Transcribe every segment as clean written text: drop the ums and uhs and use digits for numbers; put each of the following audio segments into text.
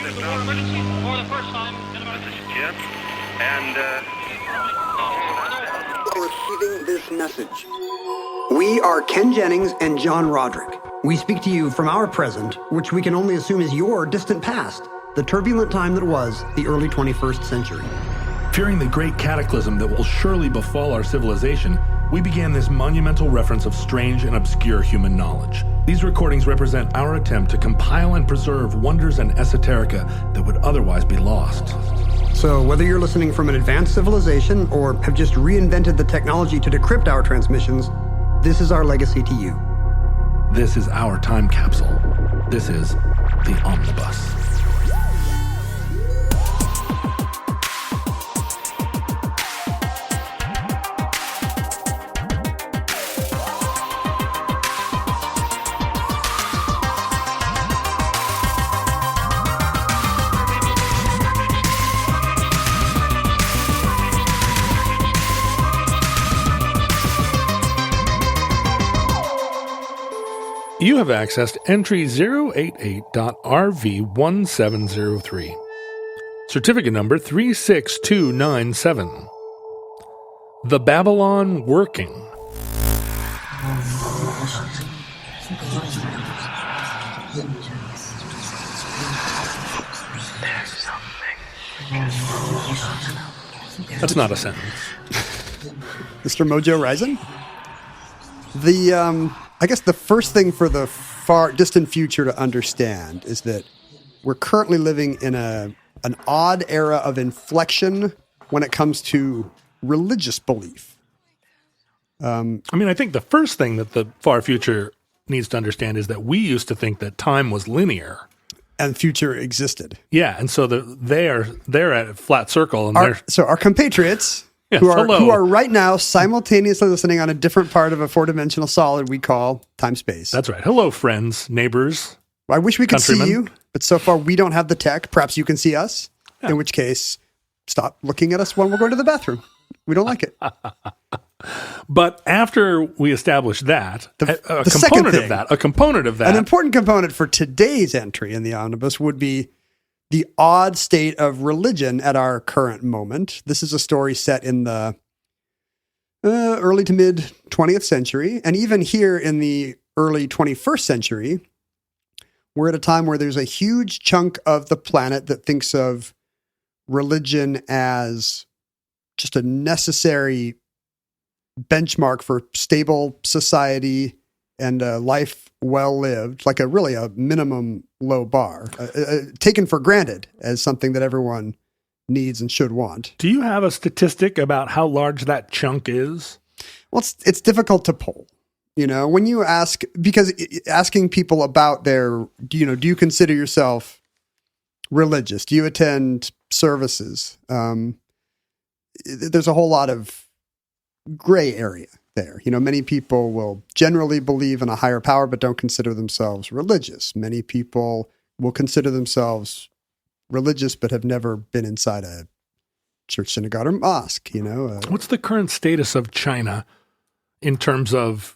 emergency for the first time in about... This is Jim, and Receiving this message. We are Ken Jennings and John Roderick. We speak to you from our present, which we can only assume is your distant past, the turbulent time that was the early 21st century. Fearing the great cataclysm that will surely befall our civilization, we began this monumental reference of strange and obscure human knowledge. These recordings represent our attempt to compile and preserve wonders and esoterica that would otherwise be lost. So whether you're listening from an advanced civilization or have just reinvented the technology to decrypt our transmissions, this is our legacy to you. This is our time capsule. This is the Omnibus. You have accessed entry 088.RV1703. Certificate number 36297. The Babalon Working. That's not a sentence. Mr. Mojo Rising? I guess the first thing for the far distant future to understand is that we're currently living in an odd era of inflection when it comes to religious belief. I think the first thing that the far future needs to understand is that we used to think that time was linear. And future existed. Yeah, and so they're at a flat circle. And our compatriots... Yes, who are right now simultaneously listening on a different part of a four-dimensional solid we call time-space. That's right. Hello, friends, neighbors. Well, I wish we could countrymen. see you, but so far we don't have the tech. Perhaps you can see us, in which case, stop looking at us when we're going to the bathroom. We don't like it. But after we establish that, a component of that. An important component for today's entry in the omnibus would be the odd state of religion at our current moment. This is a story set in the early to mid 20th century. And even here in the early 21st century, we're at a time where there's a huge chunk of the planet that thinks of religion as just a necessary benchmark for stable society and a life well lived, like a minimum low bar, taken for granted as something that everyone needs and should want. Do you have a statistic about how large that chunk is? Well, it's difficult to poll. When you ask, because asking people about do you consider yourself religious? Do you attend services? There's a whole lot of gray area there. Many people will generally believe in a higher power, but don't consider themselves religious. Many people will consider themselves religious, but have never been inside a church, synagogue, or mosque. What's the current status of China in terms of,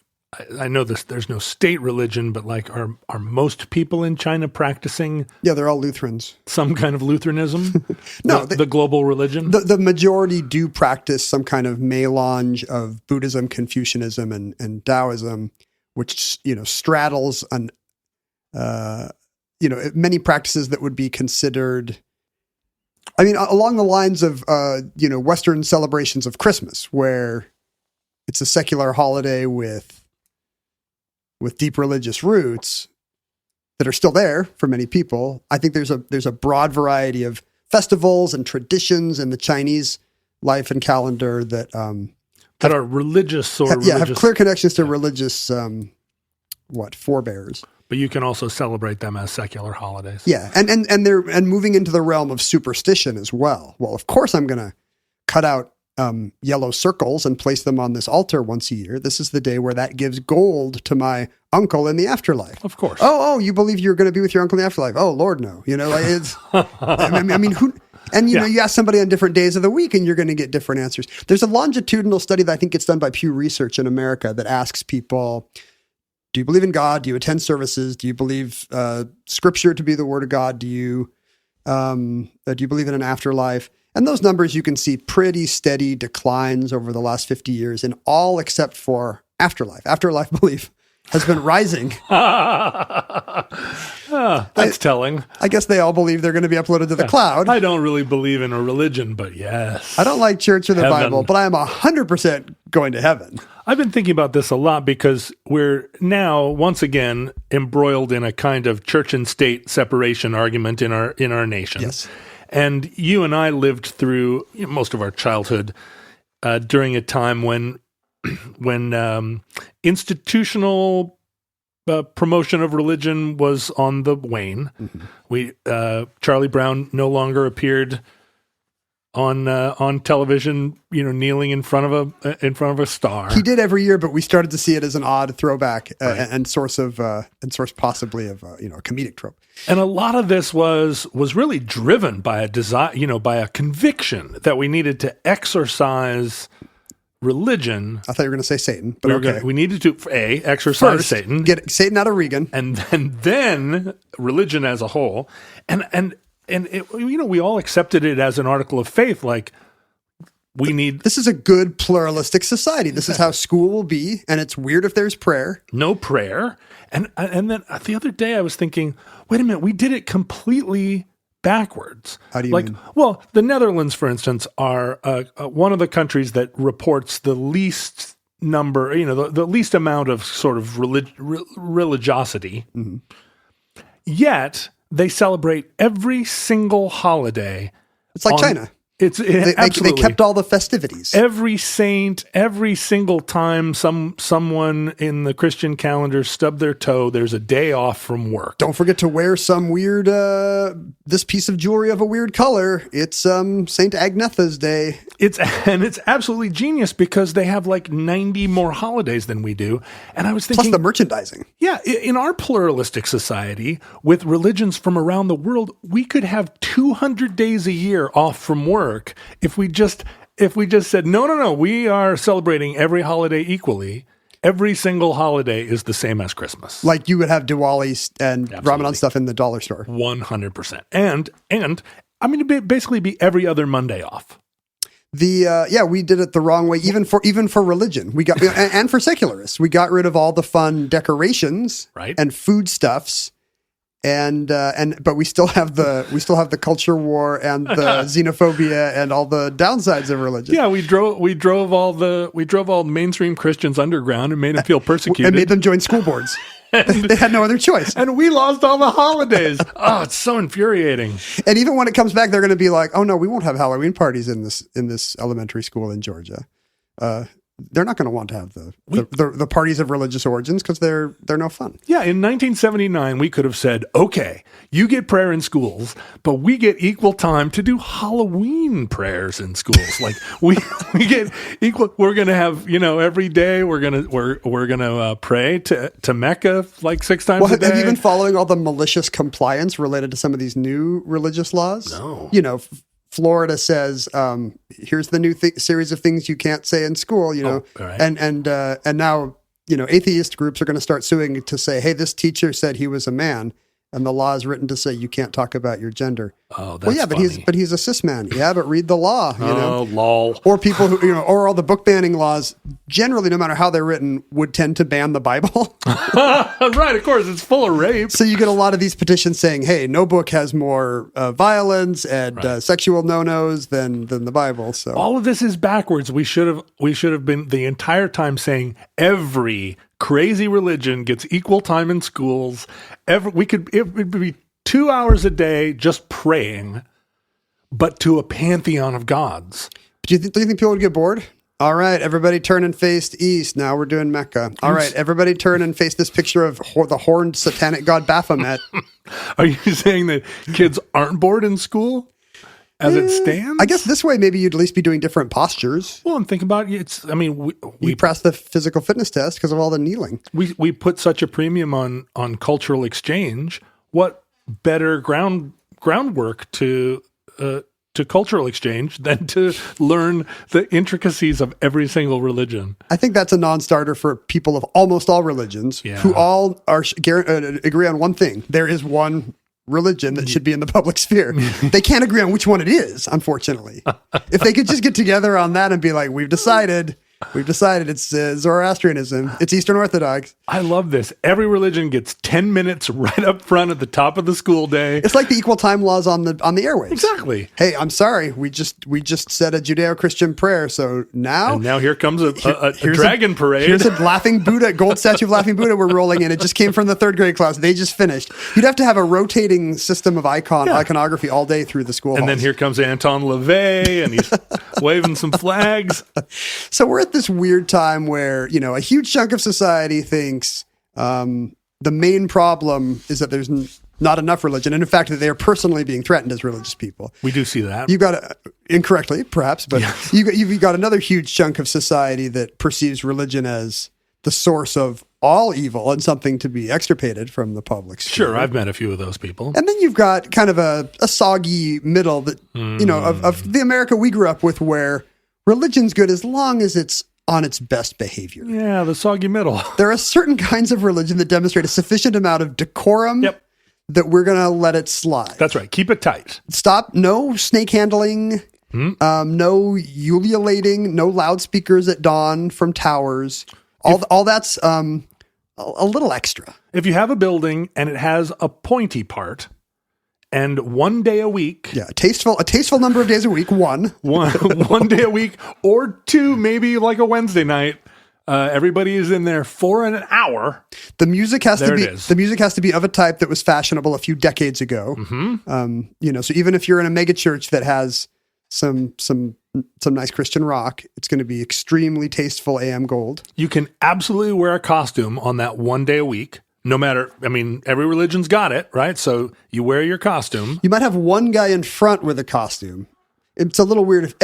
I know there's no state religion, but are most people in China practicing? Yeah, they're all Lutherans. Some kind of Lutheranism? No. The global religion? The majority do practice some kind of melange of Buddhism, Confucianism, and Taoism, which, straddles many practices that would be considered, along the lines of, Western celebrations of Christmas, where it's a secular holiday with deep religious roots that are still there for many people. I think there's a broad variety of festivals and traditions in the Chinese life and calendar that are religious or have clear connections to religious forebears. But you can also celebrate them as secular holidays. Yeah, and they're moving into the realm of superstition as well. Well, of course I'm going to cut out yellow circles and place them on this altar once a year. This is the day where that gives gold to my uncle in the afterlife. Of course. Oh, you believe you're going to be with your uncle in the afterlife? Oh, Lord, no. It's. Who? And you ask somebody on different days of the week, and you're going to get different answers. There's a longitudinal study that I think gets done by Pew Research in America that asks people, do you believe in God? Do you attend services? Do you believe Scripture to be the Word of God? Do you Do you believe in an afterlife? And those numbers, you can see pretty steady declines over the last 50 years in all except for afterlife. Afterlife belief has been rising. That's telling. I guess they all believe they're going to be uploaded to the cloud. I don't really believe in a religion, but yes. I don't like church or the Heaven. Bible, but I am 100% going to heaven. I've been thinking about this a lot because we're now once again embroiled in a kind of church and state separation argument in our nation. Yes. And you and I lived through most of our childhood during a time when institutional promotion of religion was on the wane. Mm-hmm. Charlie Brown no longer appeared on television, kneeling in front of a star. He did every year, but we started to see it as an odd throwback Right. and source possibly of a comedic trope. And a lot of this was really driven by a desire, by a conviction that we needed to exorcise religion. I thought you were going to say Satan, but okay. We needed to exorcise First, Satan, get Satan out of Regan, and then religion as a whole, and it, we all accepted it as an article of faith, like we need. This is a good pluralistic society. This is how school will be, and it's weird if there's prayer. No prayer, and then the other day I was thinking, wait a minute, we did it completely backwards. How do you mean? Well, the Netherlands, for instance, are one of the countries that reports the least number, the least amount of sort of religiosity. Mm-hmm. Yet they celebrate every single holiday. It's like China. Absolutely. They kept all the festivities. Every saint, every single time someone in the Christian calendar stubbed their toe, there's a day off from work. Don't forget to wear some weird, this piece of jewelry of a weird color. It's St. Agnetha's Day. It's absolutely genius because they have like 90 more holidays than we do. And I was thinking, plus the merchandising. Yeah, in our pluralistic society with religions from around the world, we could have 200 days a year off from work if we just said no, we are celebrating every holiday equally. Every single holiday is the same as Christmas. Like you would have Diwali and Absolutely. Ramadan stuff in the dollar store. 100%. And I mean, it'd basically be every other Monday off. We did it the wrong way, even for religion. We got and for secularists, we got rid of all the fun decorations, right, and foodstuffs, but we still have the culture war and the xenophobia and all the downsides of religion. Yeah, we drove all mainstream Christians underground and made them feel persecuted and made them join school boards. They had no other choice. And we lost all the holidays. Oh, it's so infuriating. And even when it comes back, they're going to be like, "Oh no, we won't have Halloween parties in this elementary school in Georgia." They're not going to want to have the parties of religious origins because they're no fun. Yeah, in 1979, we could have said, okay, you get prayer in schools, but we get equal time to do Halloween prayers in schools. Like we get equal. We're going to have, every day we're going to pray to Mecca like 6 times a day. Have you been following all the malicious compliance related to some of these new religious laws? No. Florida says, here's the new series of things you can't say in school, right. and now, atheist groups are going to start suing to say, hey, this teacher said he was a man. And the law is written to say you can't talk about your gender. Oh, that's funny. But he's a cis man. Yeah, but read the law. Oh, lol. Or people who or all the book banning laws. Generally, no matter how they're written, would tend to ban the Bible. Right, of course, it's full of rape. So you get a lot of these petitions saying, "Hey, no book has more violence and sexual no-nos than the Bible." So all of this is backwards. We should have been the entire time saying every crazy religion gets equal time in schools. It would be 2 hours a day just praying, but to a pantheon of gods. Do you think people would get bored? All right, everybody turn and face east. Now we're doing Mecca. All right, everybody turn and face this picture of the horned satanic god Baphomet. Are you saying that kids aren't bored in school? As it stands? I guess this way, maybe you'd at least be doing different postures. Well, and think about it. We passed the physical fitness test because of all the kneeling. We put such a premium on cultural exchange. What better groundwork to cultural exchange than to learn the intricacies of every single religion? I think that's a non-starter for people of almost all religions who all agree on one thing. There is one religion that should be in the public sphere. They can't agree on which one it is, unfortunately. If they could just get together on that and be like, we've decided it's Zoroastrianism. It's Eastern Orthodox. I love this. Every religion gets 10 minutes right up front at the top of the school day. It's like the equal time laws on the airwaves. Exactly. Hey, I'm sorry. We just said a Judeo-Christian prayer. So now here comes a dragon parade. Here's a laughing Buddha, gold statue of laughing Buddha we're rolling in. It just came from the third grade class. They just finished. You'd have to have a rotating system of iconography all day through the school. And then here comes Anton LaVey, and he's waving some flags. So we're at this weird time where, a huge chunk of society thinks the main problem is that there's not enough religion. And in fact, that they are personally being threatened as religious people. We do see that. You got incorrectly, perhaps, but you've got another huge chunk of society that perceives religion as the source of all evil and something to be extirpated from the public sphere. Sure, I've met a few of those people. And then you've got kind of a soggy middle that, of the America we grew up with, where religion's good as long as it's on its best behavior. Yeah, the soggy middle. There are certain kinds of religion that demonstrate a sufficient amount of decorum that we're going to let it slide. That's right. Keep it tight. Stop. No snake handling. No ululating. No loudspeakers at dawn from tasters. All that's a little extra. If you have a building and it has a pointy part, and 1 day a week. Yeah, a tasteful number of days a week. One day a week, or two, maybe like a Wednesday night. Everybody is in there for an hour. The music has to be of a type that was fashionable a few decades ago. So even if you're in a mega church that has some nice Christian rock, it's going to be extremely tasteful AM gold. You can absolutely wear a costume on that 1 day a week. No matter, every religion's got it, right? So you wear your costume. You might have one guy in front with a costume. It's a little weird if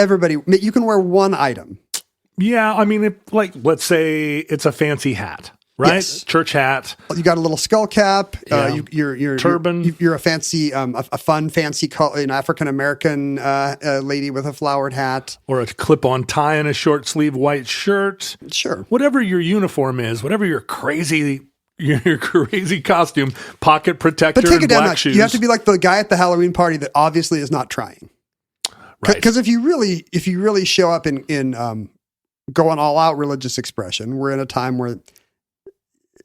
you can wear one item. Yeah, let's say it's a fancy hat, right? Yes. Church hat. You got a little skull cap. You're turban. You're a fancy, a fun, fancy African American lady with a flowered hat, or a clip-on tie and a short sleeve white shirt. Sure. Whatever your uniform is, whatever your crazy costume, pocket protector, but take it and down black shoes. You have to be like the guy at the Halloween party that obviously is not trying. Right. Because if you really show up in going all out religious expression, we're in a time where,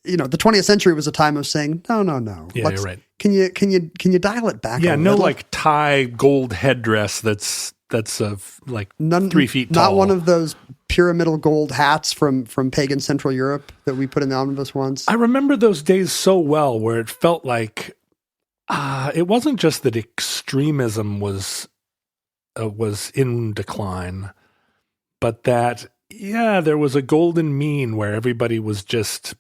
the 20th century was a time of saying, no. Yeah, you're right. Can you dial it back? Yeah, a no, little? like tie gold headdress that's 3 feet tall. Not one of those pyramidal gold hats from pagan Central Europe that we put in the omnibus once. I remember those days so well, where it felt like it wasn't just that extremism was in decline, but that there was a golden mean where everybody was just.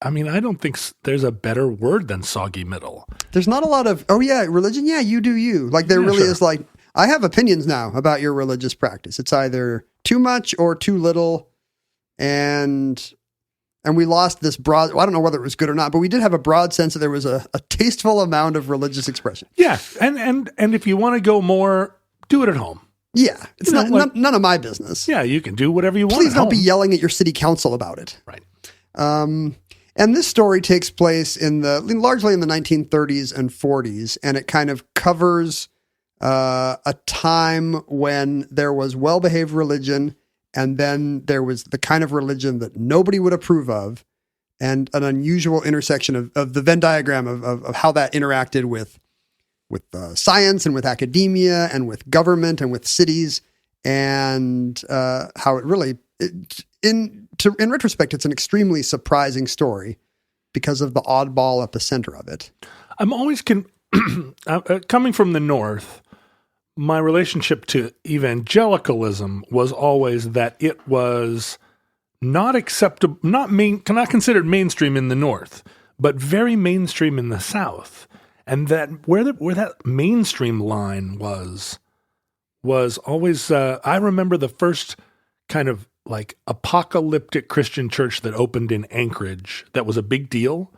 I don't think there's a better word than soggy middle. There's not a lot of religion. Yeah, you do you. Like there really is like. I have opinions now about your religious practice. It's either too much or too little. And we lost this broad, I don't know whether it was good or not, but we did have a broad sense that there was a tasteful amount of religious expression. Yeah. And if you want to go more, do it at home. Yeah. It's none of my business. Yeah. You can do whatever you want. Please don't be yelling at your city council about it. Right. And this story takes place largely in the 1930s and 40s. And it kind of covers a time when there was well-behaved religion, and then there was the kind of religion that nobody would approve of, and an unusual intersection of the Venn diagram of how that interacted with science and with academia and with government and with cities, and how it really, in retrospect, it's an extremely surprising story because of the oddball at the center of it. I'm always coming from the North. My relationship to evangelicalism was always that it was not acceptable, not considered mainstream in the North, but very mainstream in the South. And that where that mainstream line was always, I remember the first kind of like apocalyptic Christian church that opened in Anchorage. That was a big deal.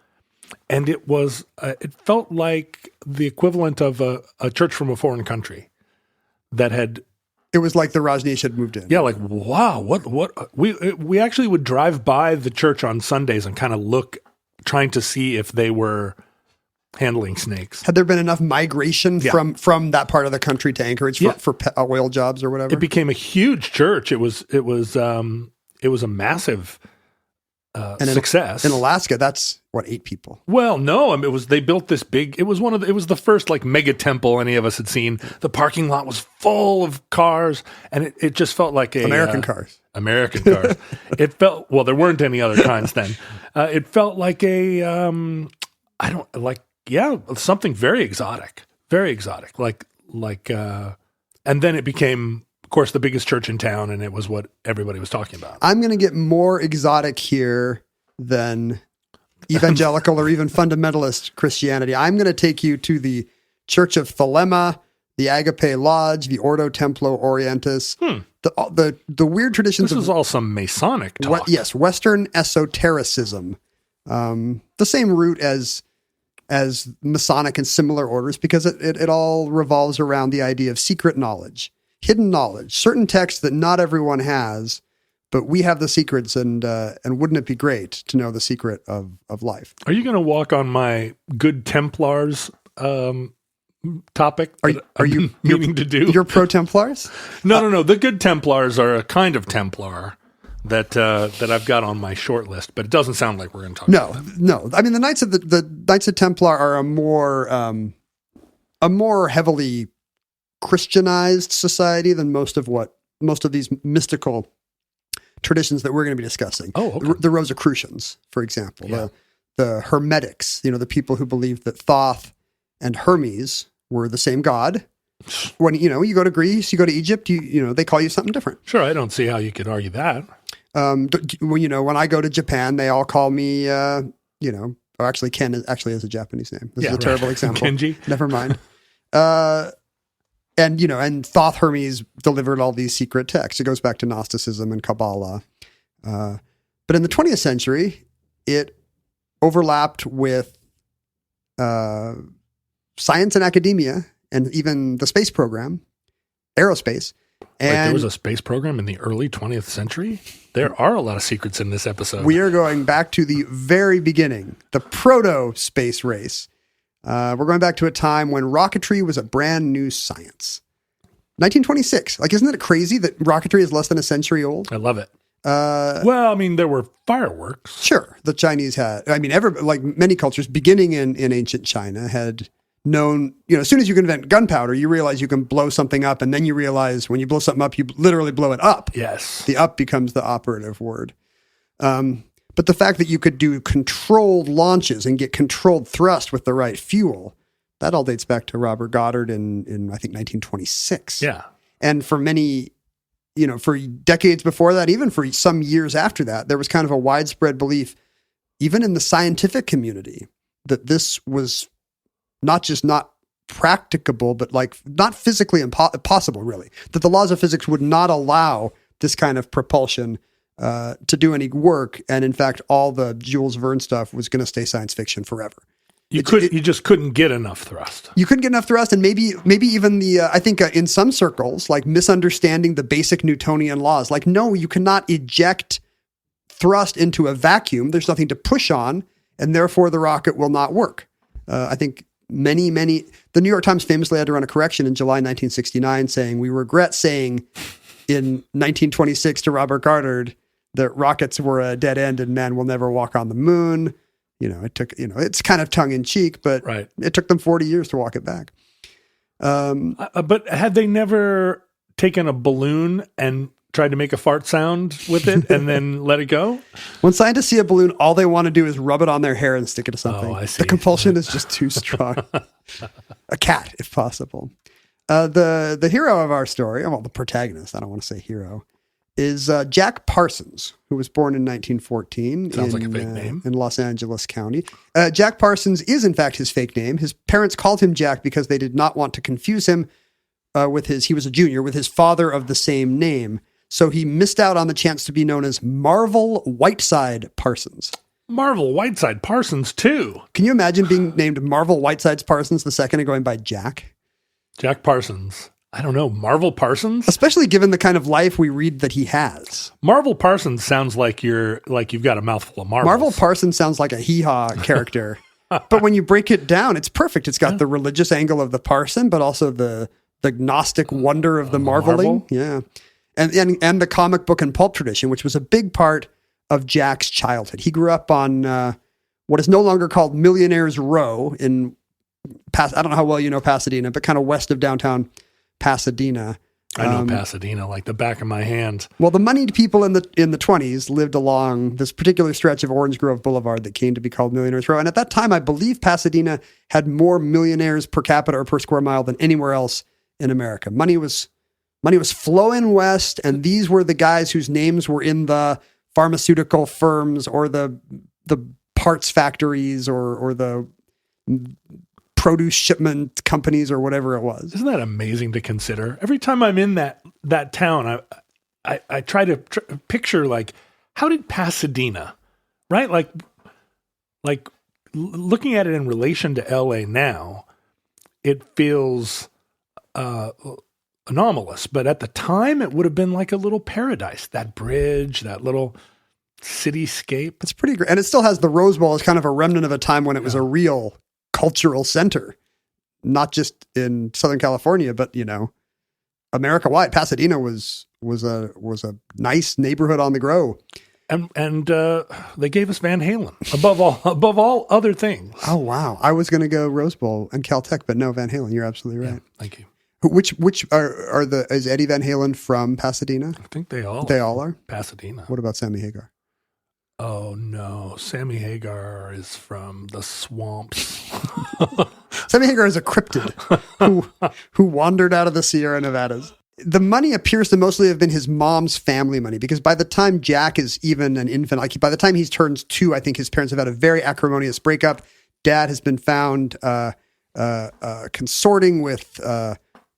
And it was, it felt like the equivalent of a church from a foreign country. It was like the Rajneesh had moved in. Yeah, like, wow, what we actually would drive by the church on Sundays and kind of look, trying to see if they were handling snakes. Had there been enough migration from that part of the country to Anchorage for oil jobs or whatever? It became a huge church. It was a massive success. In Alaska, that's 8 people. Well, no, I mean, they built this big. It was the first like mega temple any of us had seen. The parking lot was full of cars, and it just felt like American cars. American cars. It felt there weren't any other kinds then. It felt like something very exotic, and then it became, of course, the biggest church in town, and it was what everybody was talking about. I'm going to get more exotic here than evangelical or even fundamentalist Christianity. I'm going to take you to the Church of Thelema, the Agape Lodge, the Ordo Templo Orientis, the weird traditions. This is all some Masonic talk. Yes, Western esotericism, the same root as Masonic and similar orders, because it all revolves around the idea of secret knowledge, hidden knowledge, certain texts that not everyone has, but we have the secrets, and wouldn't it be great to know the secret of life? Are you going to walk on my Good Templars topic? Are you meaning to do? You're pro Templars? No. The Good Templars are a kind of Templar that I've got on my short list, but it doesn't sound like we're going to talk about that. No. I mean, the Knights of Templar are a more heavily Christianized society than most of these mystical traditions that we're going to be discussing. Oh, okay. The Rosicrucians, for example, the Hermetics, the people who believed that Thoth and Hermes were the same god. When you go to Greece, you go to Egypt, they call you something different. Sure, I don't see how you could argue that. When I go to Japan, they all call me, actually Ken actually has a Japanese name. This is a terrible example. Kenji. Never mind. And Thoth Hermes delivered all these secret texts. It goes back to Gnosticism and Kabbalah. But in the 20th century, it overlapped with science and academia, and even the space program, aerospace. And there was a space program in the early 20th century? There are a lot of secrets in this episode. We are going back to the very beginning, the proto-space race. We're going back to a time when rocketry was a brand new science. 1926. Isn't it crazy that rocketry is less than a century old? I love it. There were fireworks. Sure. The Chinese had, many cultures beginning in ancient China had known, as soon as you can invent gunpowder, you realize you can blow something up, and then you realize when you blow something up, you literally blow it up. Yes. The up becomes the operative word. But the fact that you could do controlled launches and get controlled thrust with the right fuel, that all dates back to Robert Goddard in I think 1926. Yeah. And for many, for decades before that, even for some years after that, there was kind of a widespread belief, even in the scientific community, that this was not just not practicable, but not physically impossible, really. That the laws of physics would not allow this kind of propulsion to do any work, and in fact, all the Jules Verne stuff was going to stay science fiction forever. You just couldn't get enough thrust. You couldn't get enough thrust, and maybe even I think in some circles, misunderstanding the basic Newtonian laws. No, you cannot eject thrust into a vacuum. There's nothing to push on, and therefore the rocket will not work. I think the New York Times famously had to run a correction in July 1969 saying, "We regret saying in 1926 to Robert Goddard that rockets were a dead end and man will never walk on the moon." It took, it's kind of tongue in cheek, but right. It took them 40 years to walk it back. But had they never taken a balloon and tried to make a fart sound with it and then let it go? When scientists see a balloon, all they want to do is rub it on their hair and stick it to something. Oh, I see. The compulsion is just too strong. A cat, if possible. The hero of our story, the protagonist, I don't want to say hero, is Jack Parsons, who was born in 1914 Sounds like a fake name. In Los Angeles County. Jack Parsons is, in fact, his fake name. His parents called him Jack because they did not want to confuse him he was a junior, with his father of the same name. So he missed out on the chance to be known as Marvel Whiteside Parsons. Marvel Whiteside Parsons, too. Can you imagine being named Marvel Whiteside Parsons II and going by Jack? Jack Parsons. I don't know. Marvel Parsons? Especially given the kind of life we read that he has. Marvel Parsons sounds like you've got a mouthful of marbles. Marvel Parsons sounds like a hee-haw character But when you break it down, it's perfect. It's got the religious angle of the parson, but also the Gnostic wonder of the marveling. Marvel? Yeah. And the comic book and pulp tradition, which was a big part of Jack's childhood. He grew up on what is no longer called Millionaires Row in I don't know how well you know Pasadena, but kind of west of downtown Pasadena. I know Pasadena like the back of my hand. Well, the moneyed people in the 20s lived along this particular stretch of Orange Grove Boulevard that came to be called Millionaires Row. And at that time, I believe Pasadena had more millionaires per capita or per square mile than anywhere else in America. Money was flowing west, and these were the guys whose names were in the pharmaceutical firms or the parts factories or the produce shipment companies or whatever it was. Isn't that amazing to consider? Every time I'm in that town, I try to picture, like, how did Pasadena, right? Like looking at it in relation to LA now, it feels anomalous, but at the time it would have been like a little paradise. That bridge, that little cityscape. It's pretty great. And it still has the Rose Bowl as kind of a remnant of a time when it was a real cultural center, not just in Southern California, but, America wide. Pasadena was a nice neighborhood on the grow. And they gave us Van Halen above all other things. Oh, wow. I was going to go Rose Bowl and Caltech, but no, Van Halen. You're absolutely right. Yeah, thank you. Which is Eddie Van Halen from Pasadena? I think they all are. Pasadena. What about Sammy Hagar? Oh no, Sammy Hagar is from the swamps. Sammy Hagar is a cryptid who wandered out of the Sierra Nevadas. The money appears to mostly have been his mom's family money, because by the time Jack is even an infant, like by the time he turns 2, I think his parents have had a very acrimonious breakup. Dad has been found consorting with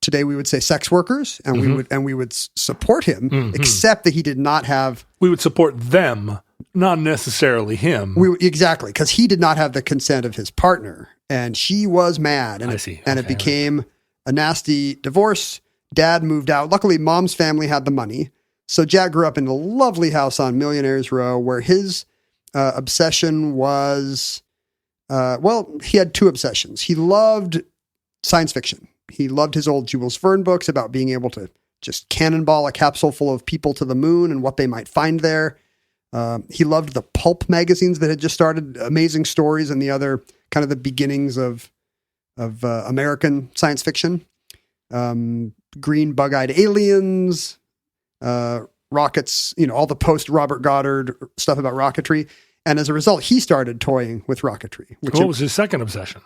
today we would say sex workers, and we would support him, except that he did not have. We would support them, not necessarily him. Exactly, because he did not have the consent of his partner, and she was mad, and it became a nasty divorce. Dad moved out. Luckily, Mom's family had the money, so Jack grew up in a lovely house on Millionaires Row, where his obsession was. He had 2 obsessions. He loved science fiction. He loved his old Jules Verne books about being able to just cannonball a capsule full of people to the moon and what they might find there. He loved the pulp magazines that had just started, Amazing Stories and the other kind of the beginnings of American science fiction. Green bug-eyed aliens, rockets, all the post-Robert Goddard stuff about rocketry. And as a result, he started toying with rocketry. What was his second obsession?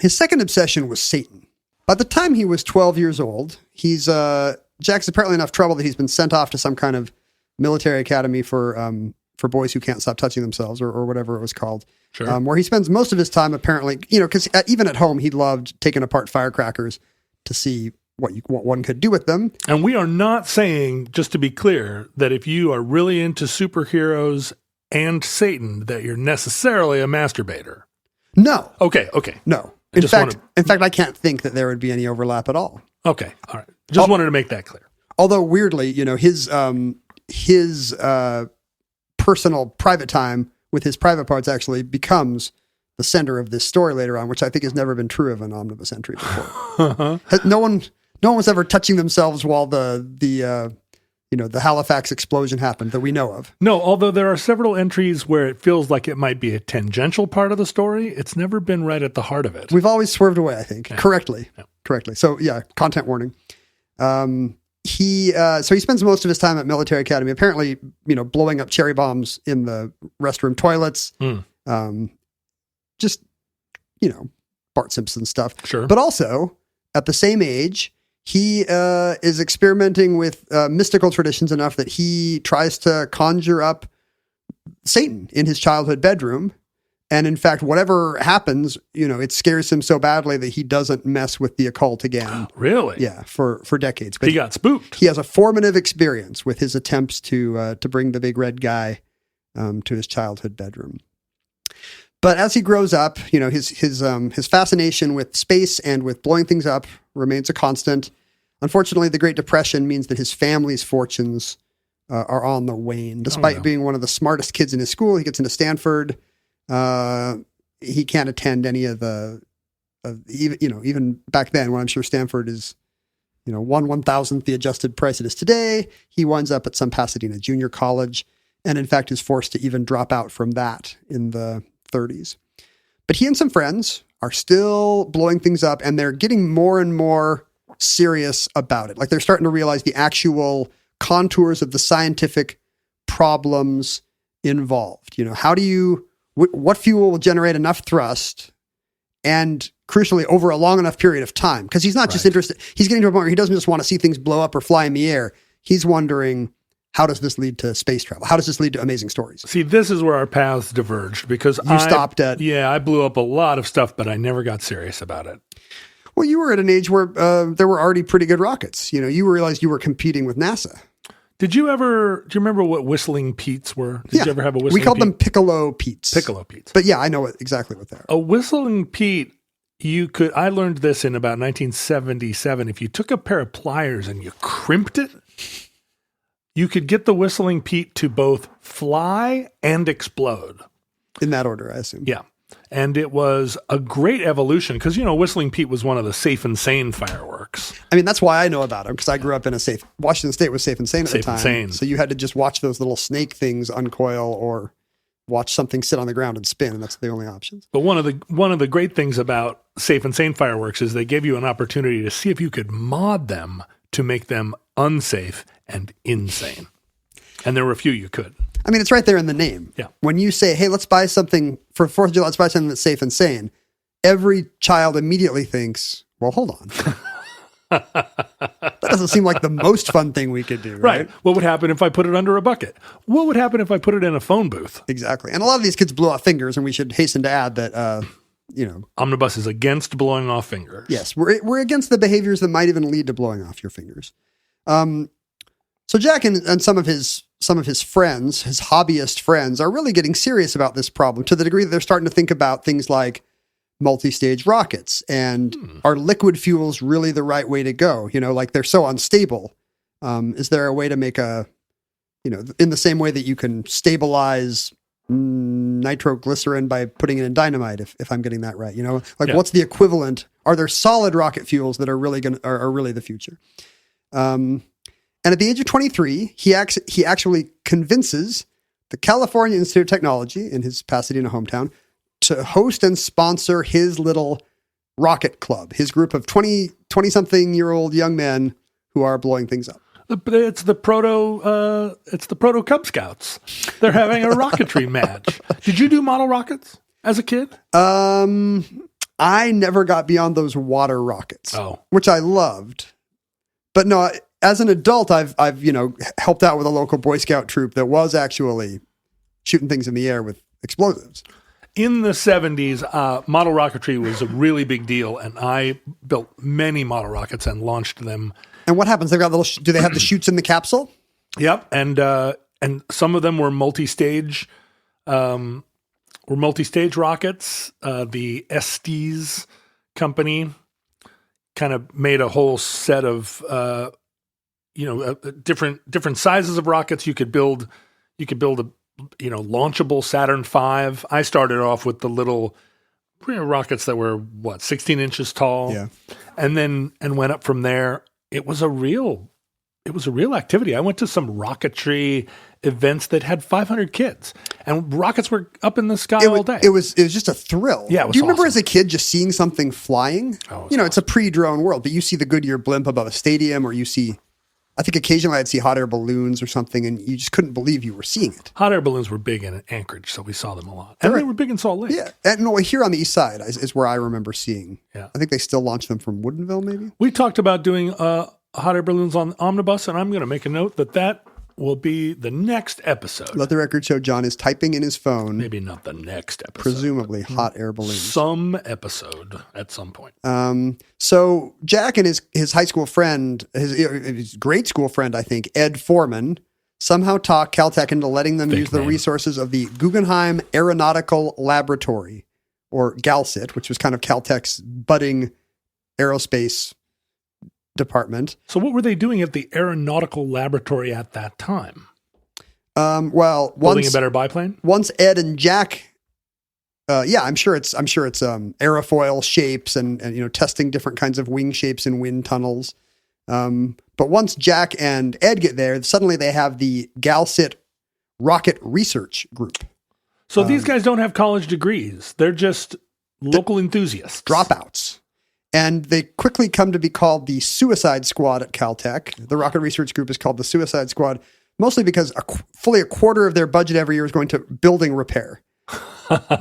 His second obsession was Satan. By the time he was 12 years old, Jack's apparently enough trouble that he's been sent off to some kind of military academy for boys who can't stop touching themselves, or whatever it was called. Sure. Where he spends most of his time apparently, because even at home, he loved taking apart firecrackers to see what one could do with them. And we are not saying, just to be clear, that if you are really into superheroes and Satan, that you're necessarily a masturbator. No. Okay. No. In fact, I can't think that there would be any overlap at all. Okay. All right. Just wanted to make that clear. Although weirdly, his personal private time with his private parts actually becomes the center of this story later on, which I think has never been true of an omnibus entry before. No one was ever touching themselves while the Halifax explosion happened that we know of. No, although there are several entries where it feels like it might be a tangential part of the story, it's never been right at the heart of it. We've always swerved away, I think. Yeah. Correctly. So yeah, content warning. He spends most of his time at military academy, apparently, blowing up cherry bombs in the restroom toilets. Just, Bart Simpson stuff. Sure. But also, at the same age, he is experimenting with mystical traditions enough that he tries to conjure up Satan in his childhood bedroom. And in fact, whatever happens, it scares him so badly that he doesn't mess with the occult again. Really? Yeah, for decades. But he got spooked. He has a formative experience with his attempts to bring the big red guy to his childhood bedroom. But as he grows up, his fascination with space and with blowing things up remains a constant. Unfortunately, the Great Depression means that his family's fortunes are on the wane. Despite being one of the smartest kids in his school, he gets into Stanford. he can't attend any of the, even back then when I'm sure Stanford is, 1/1000th the adjusted price it is today. He winds up at some Pasadena junior college and in fact is forced to even drop out from that in the 30s. But he and some friends are still blowing things up and they're getting more and more serious about it. Like they're starting to realize the actual contours of the scientific problems involved. What fuel will generate enough thrust and crucially over a long enough period of time? Because he's not just interested. He's getting to a point where he doesn't just want to see things blow up or fly in the air. He's wondering, how does this lead to space travel? How does this lead to amazing stories? See, this is where our paths diverged because I blew up a lot of stuff, but I never got serious about it. Well, you were at an age where there were already pretty good rockets. You realized you were competing with NASA. Do you remember what whistling Petes were? Did you ever have a whistling Pete? We called them Piccolo Petes. Piccolo Petes. But yeah, I know exactly what they are. A whistling Pete, I learned this in about 1977. If you took a pair of pliers and you crimped it, you could get the whistling Pete to both fly and explode. In that order, I assume. Yeah. And it was a great evolution because, Whistling Pete was one of the Safe and Sane fireworks. I mean, that's why I know about them because I grew up in Washington State was Safe and Sane at the time. Safe and Sane. So you had to just watch those little snake things uncoil or watch something sit on the ground and spin, and that's the only options. But one of the great things about Safe and Sane fireworks is they gave you an opportunity to see if you could mod them to make them unsafe and insane. And there were a few you could. I mean, it's right there in the name. Yeah. When you say, hey, let's buy something for 4th of July, let's buy something that's safe and sane, every child immediately thinks, well, hold on. That doesn't seem like the most fun thing we could do, right? What would happen if I put it under a bucket? What would happen if I put it in a phone booth? Exactly. And a lot of these kids blow off fingers, and we should hasten to add that, Omnibus is against blowing off fingers. Yes, we're against the behaviors that might even lead to blowing off your fingers. So Jack and some of his friends, his hobbyist friends, are really getting serious about this problem to the degree that they're starting to think about things like multi-stage rockets and are liquid fuels really the right way to go? Like they're so unstable. Is there a way to make in the same way that you can stabilize nitroglycerin by putting it in dynamite, if I'm getting that right, what's the equivalent? Are there solid rocket fuels that are really are really the future? And at the age of 23, he actually convinces the California Institute of Technology in his Pasadena hometown to host and sponsor his little rocket club, his group of 20-something-year-old young men who are blowing things up. It's the proto Cub Scouts. They're having a rocketry match. Did you do model rockets as a kid? I never got beyond those water rockets, which I loved. But no, as an adult, I've helped out with a local Boy Scout troop that was actually shooting things in the air with explosives. In the 70s, model rocketry was a really big deal, and I built many model rockets and launched them. And what happens? They've got do they have the chutes in the capsule? Yep, and some of them were multi-stage. Rockets. The Estes company kind of made a whole set of different sizes of rockets. You could build a launchable Saturn V. I started off with the little rockets that were 16 inches tall. Yeah. And went up from there. It was a real activity. I went to some rocketry events that had 500 kids, and rockets were up in the sky all day. It was just a thrill. Yeah, it was Do you remember awesome. As a kid just seeing something flying? Oh, it's a pre-drone world, but you see the Goodyear blimp above a stadium, or you see, I think occasionally I'd see hot air balloons or something, and you just couldn't believe you were seeing it. Hot air balloons were big in Anchorage, so we saw them a lot. And they were big in Salt Lake. Yeah. And here on the east side is where I remember seeing. Yeah. I think they still launch them from Woodinville, maybe? We talked about doing hot air balloons on Omnibus, and I'm going to make a note that will be the next episode. Let the record show John is typing in his phone. Maybe not the next episode. Presumably hot air balloons. Some episode at some point. So Jack and his high school friend, his grade school friend, I think, Ed Foreman, somehow talked Caltech into letting them use the resources of the Guggenheim Aeronautical Laboratory, or GALCIT, which was kind of Caltech's budding aerospace department. So what were they doing at the aeronautical laboratory at that time? Building a better biplane? Once Ed and Jack Yeah, I'm sure it's aerofoil shapes and testing different kinds of wing shapes in wind tunnels. But once Jack and Ed get there, suddenly they have the GalSit Rocket Research Group. So these guys don't have college degrees. They're just local enthusiasts. Dropouts. And they quickly come to be called the Suicide Squad at Caltech. The Rocket Research Group is called the Suicide Squad, mostly because fully a quarter of their budget every year is going to building repair.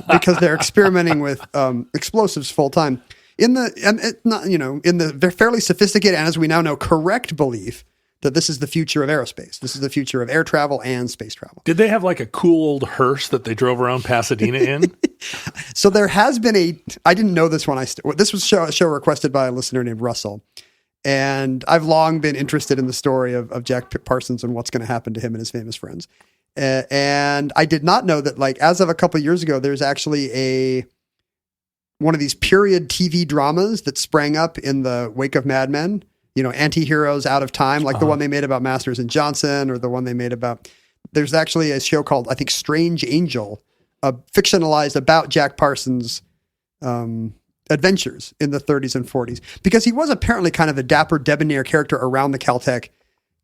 Because they're experimenting with explosives full time in the fairly sophisticated and, as we now know, correct belief that this is the future of aerospace. This is the future of air travel and space travel. Did they have like a cool old hearse that they drove around Pasadena in? So there has been I didn't know this when this was a show requested by a listener named Russell. And I've long been interested in the story of Jack Parsons and what's going to happen to him and his famous friends. And I did not know that, like, as of a couple of years ago, there's actually one of these period TV dramas that sprang up in the wake of Mad Men, anti-heroes out of time, like the one they made about Masters and Johnson, or the one they made about, there's actually a show called, I think, Strange Angel, fictionalized about Jack Parsons' adventures in the 30s and 40s, because he was apparently kind of a dapper, debonair character around the Caltech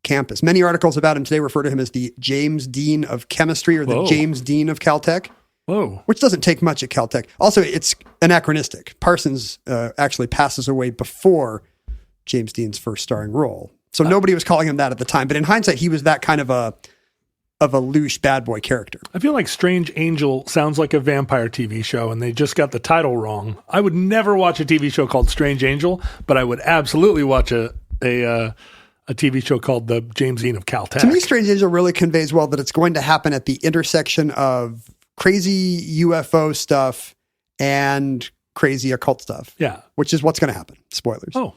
campus. Many articles about him today refer to him as the James Dean of Chemistry, or the James Dean of Caltech. Whoa. Which doesn't take much at Caltech. Also, it's anachronistic. Parsons actually passes away before James Dean's first starring role. So nobody was calling him that at the time. But in hindsight, he was that kind of a louche bad boy character. I feel like Strange Angel sounds like a vampire TV show, and they just got the title wrong. I would never watch a TV show called Strange Angel, but I would absolutely watch a TV show called the James Dean of Caltech. To me, Strange Angel really conveys well that it's going to happen at the intersection of crazy UFO stuff and crazy occult stuff. Yeah. Which is what's going to happen. Spoilers. Oh.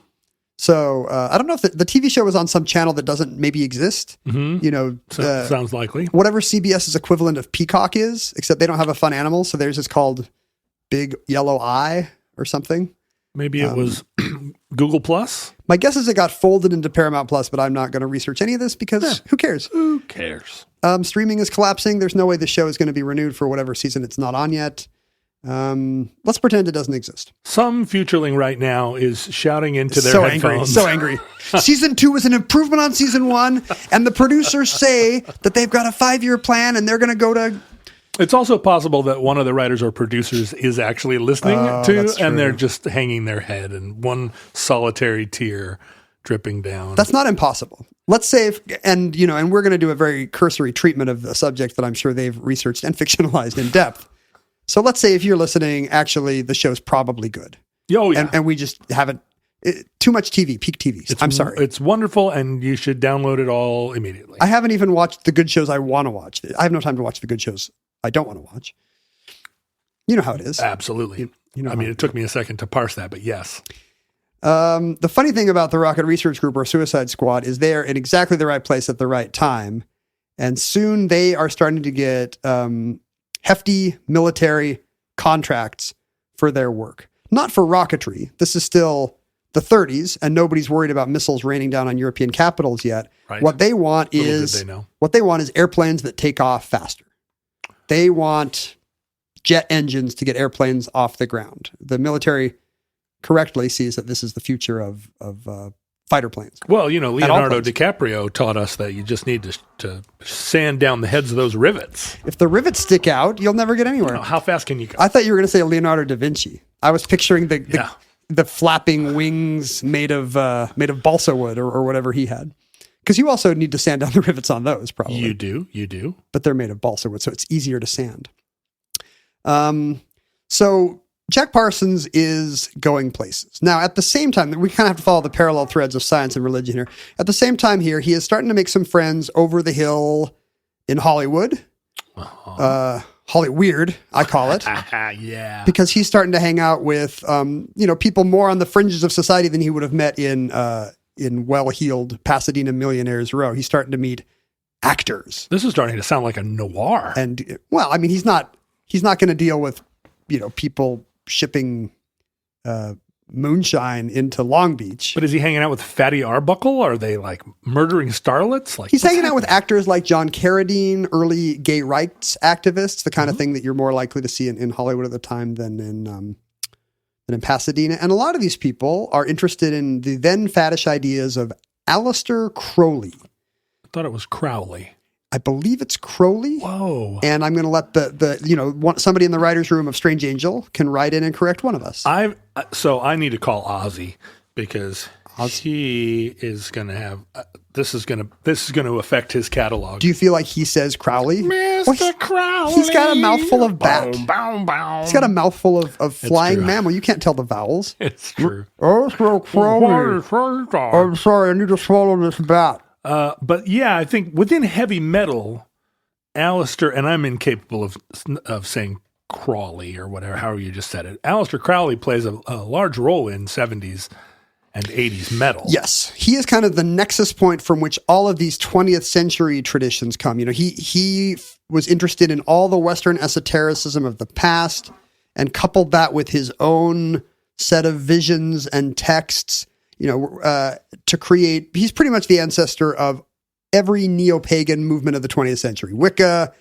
So I don't know if the TV show is on some channel that doesn't maybe exist. Mm-hmm. Sounds likely. Whatever CBS's equivalent of Peacock is, except they don't have a fun animal. So theirs is called Big Yellow Eye or something. Maybe it was Google Plus. My guess is it got folded into Paramount Plus, but I'm not going to research any of this because who cares? Who cares? Streaming is collapsing. There's no way the show is going to be renewed for whatever season it's not on yet. Let's pretend it doesn't exist. Some futureling right now is shouting into their headphones. So angry. Season 2 was an improvement on season 1, and the producers say that they've got a 5-year plan and they're going to go to... It's also possible that one of the writers or producers is actually listening and they're just hanging their head and one solitary tear dripping down. That's not impossible. Let's say and we're going to do a very cursory treatment of the subject that I'm sure they've researched and fictionalized in depth. So let's say if you're listening, actually the show's probably good. Oh, yeah. And we just haven't, too much TV, peak TV. I'm sorry. It's wonderful and you should download it all immediately. I haven't even watched the good shows I want to watch. I have no time to watch the good shows I don't want to watch. You know how it is. Absolutely. It took me a second to parse that, but yes. The funny thing about the Rocket Research Group or Suicide Squad is they're in exactly the right place at the right time. And soon they are starting to get hefty military contracts for their work. Not for rocketry. This is still the 30s and nobody's worried about missiles raining down on European capitals yet. Right. What they want is airplanes that take off faster. They want jet engines to get airplanes off the ground. The military correctly sees that this is the future of fighter planes. Well, Leonardo DiCaprio taught us that you just need to sand down the heads of those rivets. If the rivets stick out, you'll never get anywhere. How fast can you go? I thought you were going to say Leonardo da Vinci. I was picturing the flapping wings made of balsa wood or whatever he had. Because you also need to sand down the rivets on those, probably. You do. But they're made of balsa wood, so it's easier to sand. So Jack Parsons is going places. Now, at the same time, we kind of have to follow the parallel threads of science and religion here. At the same time here, he is starting to make some friends over the hill in Hollywood. Hollyweird, I call it. Yeah. Because he's starting to hang out with, people more on the fringes of society than he would have met in well-heeled Pasadena Millionaires Row. He's starting to meet actors. This is starting to sound like a noir. And he's not going to deal with, people shipping moonshine into Long Beach. But is he hanging out with Fatty Arbuckle? Are they like murdering starlets? Like He's hanging out with actors like John Carradine, early gay rights activists, the kind of thing that you're more likely to see in Hollywood at the time than in Pasadena. And a lot of these people are interested in the then faddish ideas of Aleister Crowley. I thought it was Crowley. I believe it's Crowley. Whoa. And I'm going to let somebody in the writer's room of Strange Angel can write in and correct one of us. So I need to call Ozzy because he is going to have this is going to affect his catalog. Do you feel like he says Crowley? Mr. Crowley. He's got a mouthful of bat. Boom, boom, boom. He's got a mouthful of flying true. mammal. You can't tell the vowels. It's true. Oh, Crowley. I'm sorry, I need to swallow this bat. But yeah, I think within heavy metal, Aleister, and I'm incapable of saying Crawley or whatever, however you just said it. Aleister Crowley plays a large role in 70s and 80s metal. Yes. He is kind of the nexus point from which all of these 20th century traditions come. You know, he was interested in all the Western esotericism of the past and coupled that with his own set of visions and texts, to create, he's pretty much the ancestor of every neo-pagan movement of the 20th century. Wicca,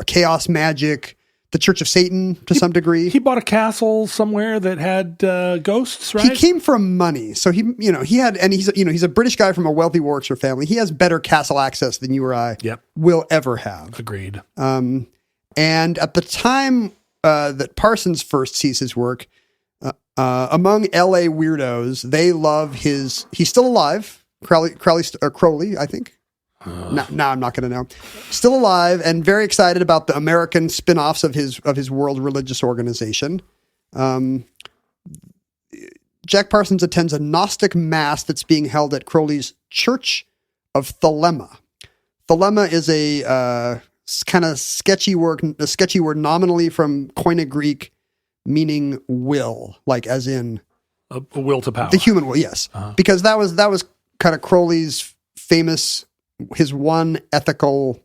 chaos magic, the Church of Satan to some degree. He bought a castle somewhere that had ghosts, right? He came from money. So he's a British guy from a wealthy Warwickshire family. He has better castle access than you or I will ever have. Agreed. And at the time that Parsons first sees his work, among LA weirdos, they love he's still alive, Crowley, I think. Now I'm not going to know. Still alive and very excited about the American spin-offs of his world religious organization. Jack Parsons attends a Gnostic mass that's being held at Crowley's Church of Thelema. Thelema is a kind of sketchy word nominally from Koine Greek, meaning will, like as in a will to power. The human will, yes. Because that was kind of Crowley's famous, his one ethical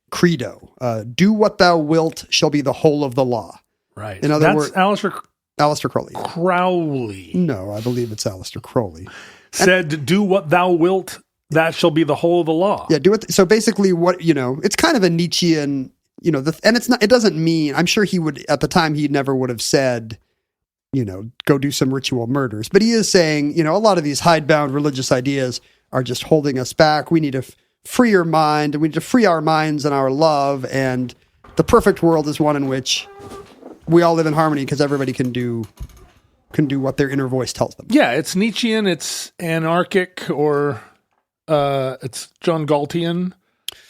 credo. Do what thou wilt shall be the whole of the law. Right. In other words, Aleister Crowley. Crowley. No, I believe it's Aleister Crowley. Said, do what thou wilt, that shall be the whole of the law. Yeah, do it. So basically it's kind of a Nietzschean, and it's not, it doesn't mean, I'm sure he would, at the time, he never would have said, go do some ritual murders. But he is saying, a lot of these hidebound religious ideas are just holding us back. We need to free your mind, and we need to free our minds and our love. And the perfect world is one in which we all live in harmony because everybody can do what their inner voice tells them. Yeah, it's Nietzschean, it's anarchic, or it's John Galtian.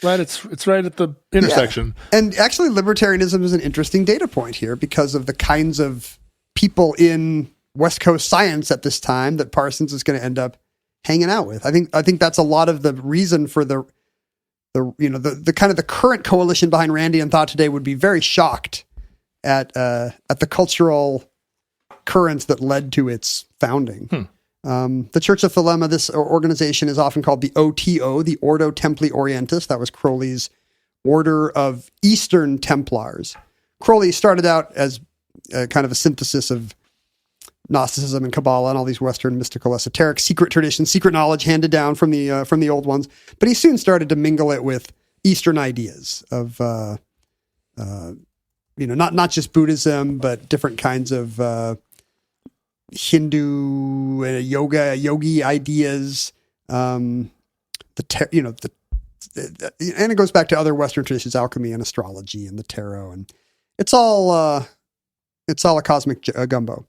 Right, it's right at the intersection. Yeah. And actually, libertarianism is an interesting data point here because of the kinds of people in West Coast science at this time that Parsons is going to end up hanging out with. I think that's a lot of the reason for the kind of the current coalition behind Randian thought today would be very shocked at the cultural currents that led to its founding. The Church of Thelema, this organization is often called the OTO, the Ordo Templi Orientis. That was Crowley's order of Eastern Templars. Crowley started out as kind of a synthesis of Gnosticism and Kabbalah and all these Western mystical, esoteric, secret traditions, secret knowledge handed down from the old ones. But he soon started to mingle it with Eastern ideas of, not just Buddhism, but different kinds of Hindu yogi ideas. And it goes back to other Western traditions, alchemy and astrology and the tarot, and it's all a cosmic gumbo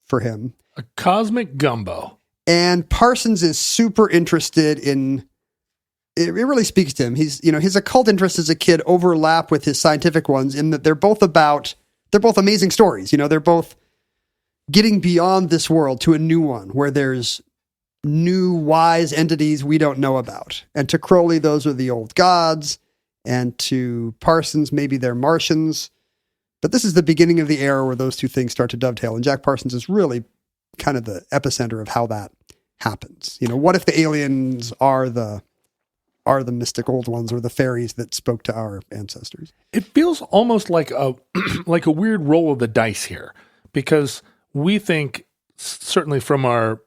for him. A cosmic gumbo. And Parsons is super interested in, it really speaks to him. His occult interests as a kid overlap with his scientific ones in that they're both amazing stories. They're both getting beyond this world to a new one where there's new wise entities we don't know about. And to Crowley, those are the old gods. And to Parsons, maybe they're Martians. But this is the beginning of the era where those two things start to dovetail. And Jack Parsons is really kind of the epicenter of how that happens. What if the aliens are the mystic old ones or the fairies that spoke to our ancestors? It feels almost like a like a weird roll of the dice here, because we think, certainly from our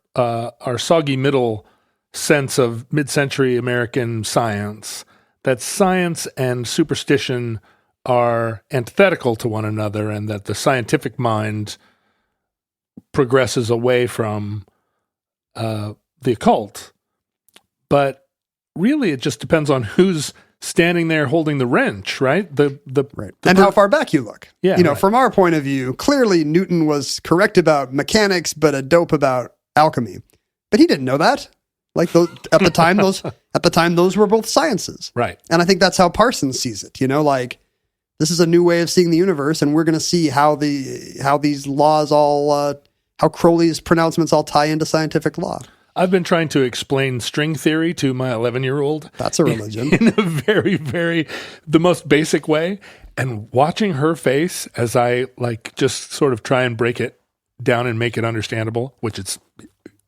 soggy middle sense of mid-century American science, that science and superstition are antithetical to one another, and that the scientific mind progresses away from the occult. But really, it just depends on who's standing there holding the wrench, right? And how far back you look. Yeah, right. From our point of view, clearly Newton was correct about mechanics, but a dope about alchemy. But he didn't know that. Like at the time, those were both sciences, right? And I think that's how Parsons sees it. Like this is a new way of seeing the universe, and we're going to see how these laws all, how Crowley's pronouncements all tie into scientific law. I've been trying to explain string theory to my 11-year-old. That's a religion. In a very, very, the most basic way. And watching her face as I just sort of try and break it down and make it understandable, which it's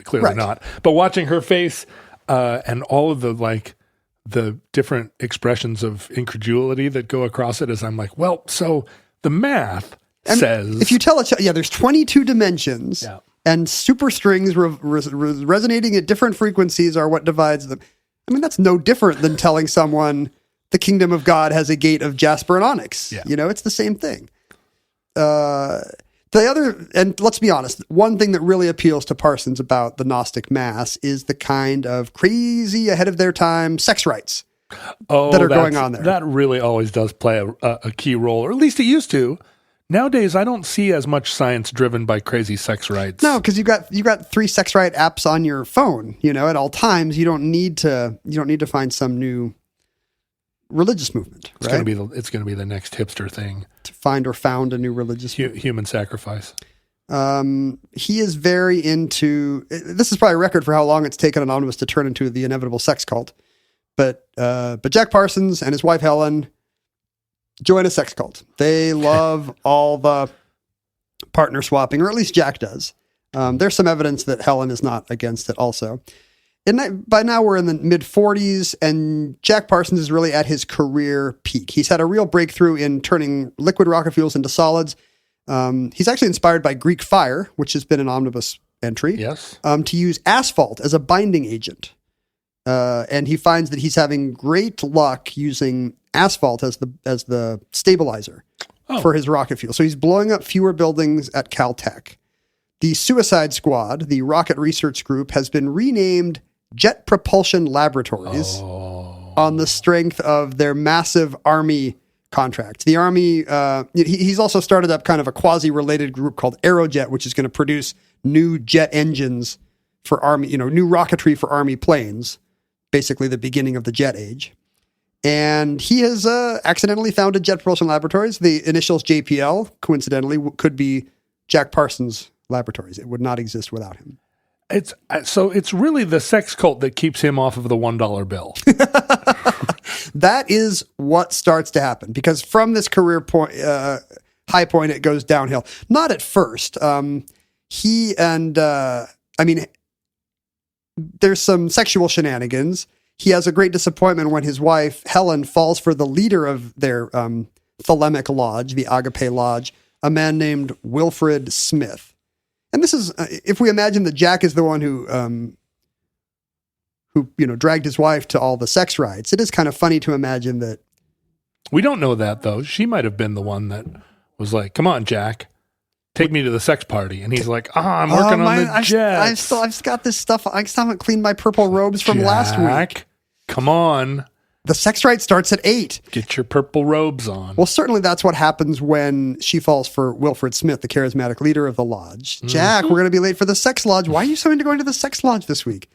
clearly not. But watching her face and all of the different expressions of incredulity that go across it as I'm like, well, so the math says. If you tell it, there's 22 dimensions. Yeah. And superstrings resonating at different frequencies are what divides them. I mean, that's no different than telling someone the kingdom of God has a gate of jasper and onyx. Yeah. It's the same thing. And let's be honest, one thing that really appeals to Parsons about the Gnostic Mass is the kind of crazy, ahead of their time sex rites that are going on there. That really always does play a key role, or at least it used to. Nowadays, I don't see as much science driven by crazy sex rites. No, because you got 3 sex rite apps on your phone. At all times, you don't need to find some new religious movement. It's going to be the next hipster thing to find or found a new religious human sacrifice. He is very into. This is probably a record for how long it's taken Anonymous to turn into the inevitable sex cult. But Jack Parsons and his wife Helen join a sex cult. They love all the partner swapping, or at least Jack does. There's some evidence that Helen is not against it also. By now we're in the mid-40s, and Jack Parsons is really at his career peak. He's had a real breakthrough in turning liquid rocket fuels into solids. He's actually inspired by Greek fire, which has been an omnibus entry, yes, to use asphalt as a binding agent. And he finds that he's having great luck using asphalt as the stabilizer for his rocket fuel. So he's blowing up fewer buildings at Caltech. The Suicide Squad, the rocket research group, has been renamed Jet Propulsion Laboratories on the strength of their massive Army contract. The Army, he's also started up kind of a quasi-related group called Aerojet, which is going to produce new jet engines for Army, new rocketry for Army planes, basically the beginning of the jet age. And he has accidentally founded Jet Propulsion Laboratories. The initials JPL, coincidentally, could be Jack Parsons Laboratories. It would not exist without him. It's really the sex cult that keeps him off of the $1 bill. That is what starts to happen, because from this career point, high point, it goes downhill. Not at first. There's some sexual shenanigans. He has a great disappointment when his wife, Helen, falls for the leader of their Thelemic Lodge, the Agape Lodge, a man named Wilfred Smith. And this is, if we imagine that Jack is the one who dragged his wife to all the sex rites, it is kind of funny to imagine that. We don't know that, though. She might have been the one that was like, come on, Jack, take me to the sex party. And he's like, I'm working on the jets. I've got this stuff. I still haven't cleaned my purple robes from last week. Come on. The sex rite starts at 8. Get your purple robes on. Well, certainly that's what happens when she falls for Wilfred Smith, the charismatic leader of the lodge. Jack, we're going to be late for the sex lodge. Why are you so into going to the sex lodge this week?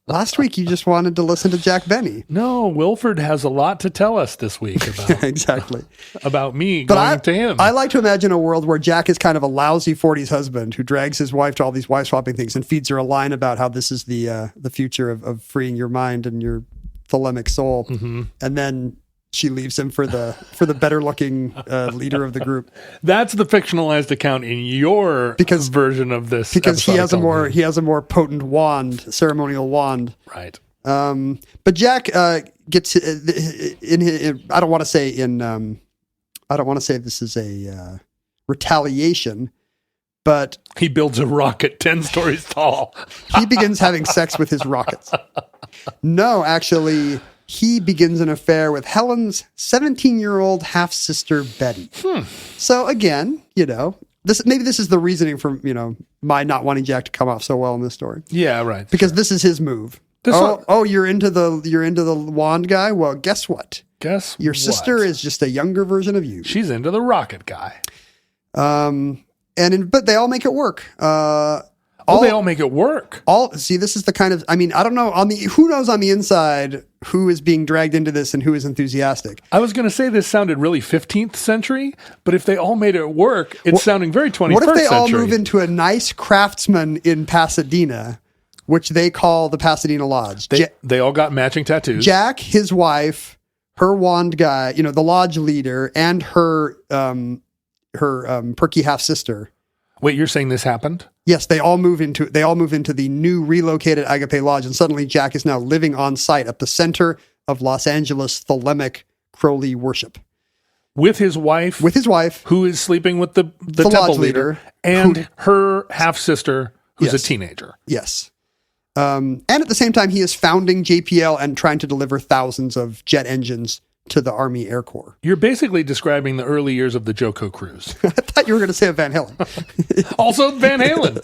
Last week, you just wanted to listen to Jack Benny. No, Wilfred has a lot to tell us this week about, exactly. about me going to him. I like to imagine a world where Jack is kind of a lousy 40s husband who drags his wife to all these wife-swapping things and feeds her a line about how this is the future of freeing your mind and your Thelemic soul, and then she leaves him for the better looking leader of the group. That's the fictionalized account in your version of this, because he has a more potent wand, ceremonial wand, right? But Jack gets in. I don't want to say this is a retaliation, but he builds a rocket 10 stories tall. he begins having sex with his rockets. No, actually, he begins an affair with Helen's 17-year-old half-sister, Betty. So again, maybe this is the reasoning for, my not wanting Jack to come off so well in this story. Yeah, right. Because this is his move. You're into the wand guy? Well, guess what? Your sister is just a younger version of you. She's into the rocket guy. But they all make it work. They all make it work. This is the kind of, I don't know who knows on the inside who is being dragged into this and who is enthusiastic. I was going to say this sounded really 15th century, but if they all made it work, it's sounding very 21st century. What if they all move into a nice craftsman in Pasadena, which they call the Pasadena Lodge? They all got matching tattoos. Jack, his wife, her wand guy, the lodge leader, and her perky half sister. Wait, you're saying this happened? Yes, they all move into the new relocated Agape Lodge, and suddenly Jack is now living on site at the center of Los Angeles Thelemic Crowley worship. With his wife, who is sleeping with the temple leader, and her half sister, who's a teenager. Yes. And at the same time, he is founding JPL and trying to deliver thousands of jet engines to the Army Air Corps. You're basically describing the early years of the Joko cruise. I thought you were going to say Van Halen. Also Van Halen.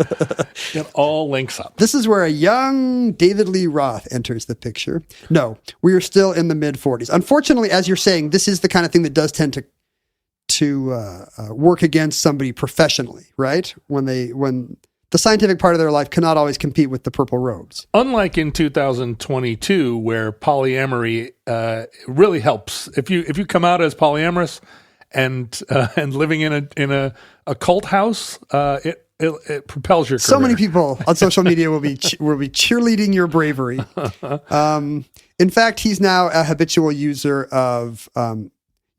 It all links up. This is where a young David Lee Roth enters the picture. No, we are still in the mid-40s. Unfortunately, as you're saying, this is the kind of thing that does tend to work against somebody professionally, right? When the scientific part of their life cannot always compete with the purple robes. Unlike in 2022, where polyamory really helps. If you come out as polyamorous and living in a cult house, it propels your career. So many people on social media will be cheerleading your bravery. In fact, he's now a habitual user of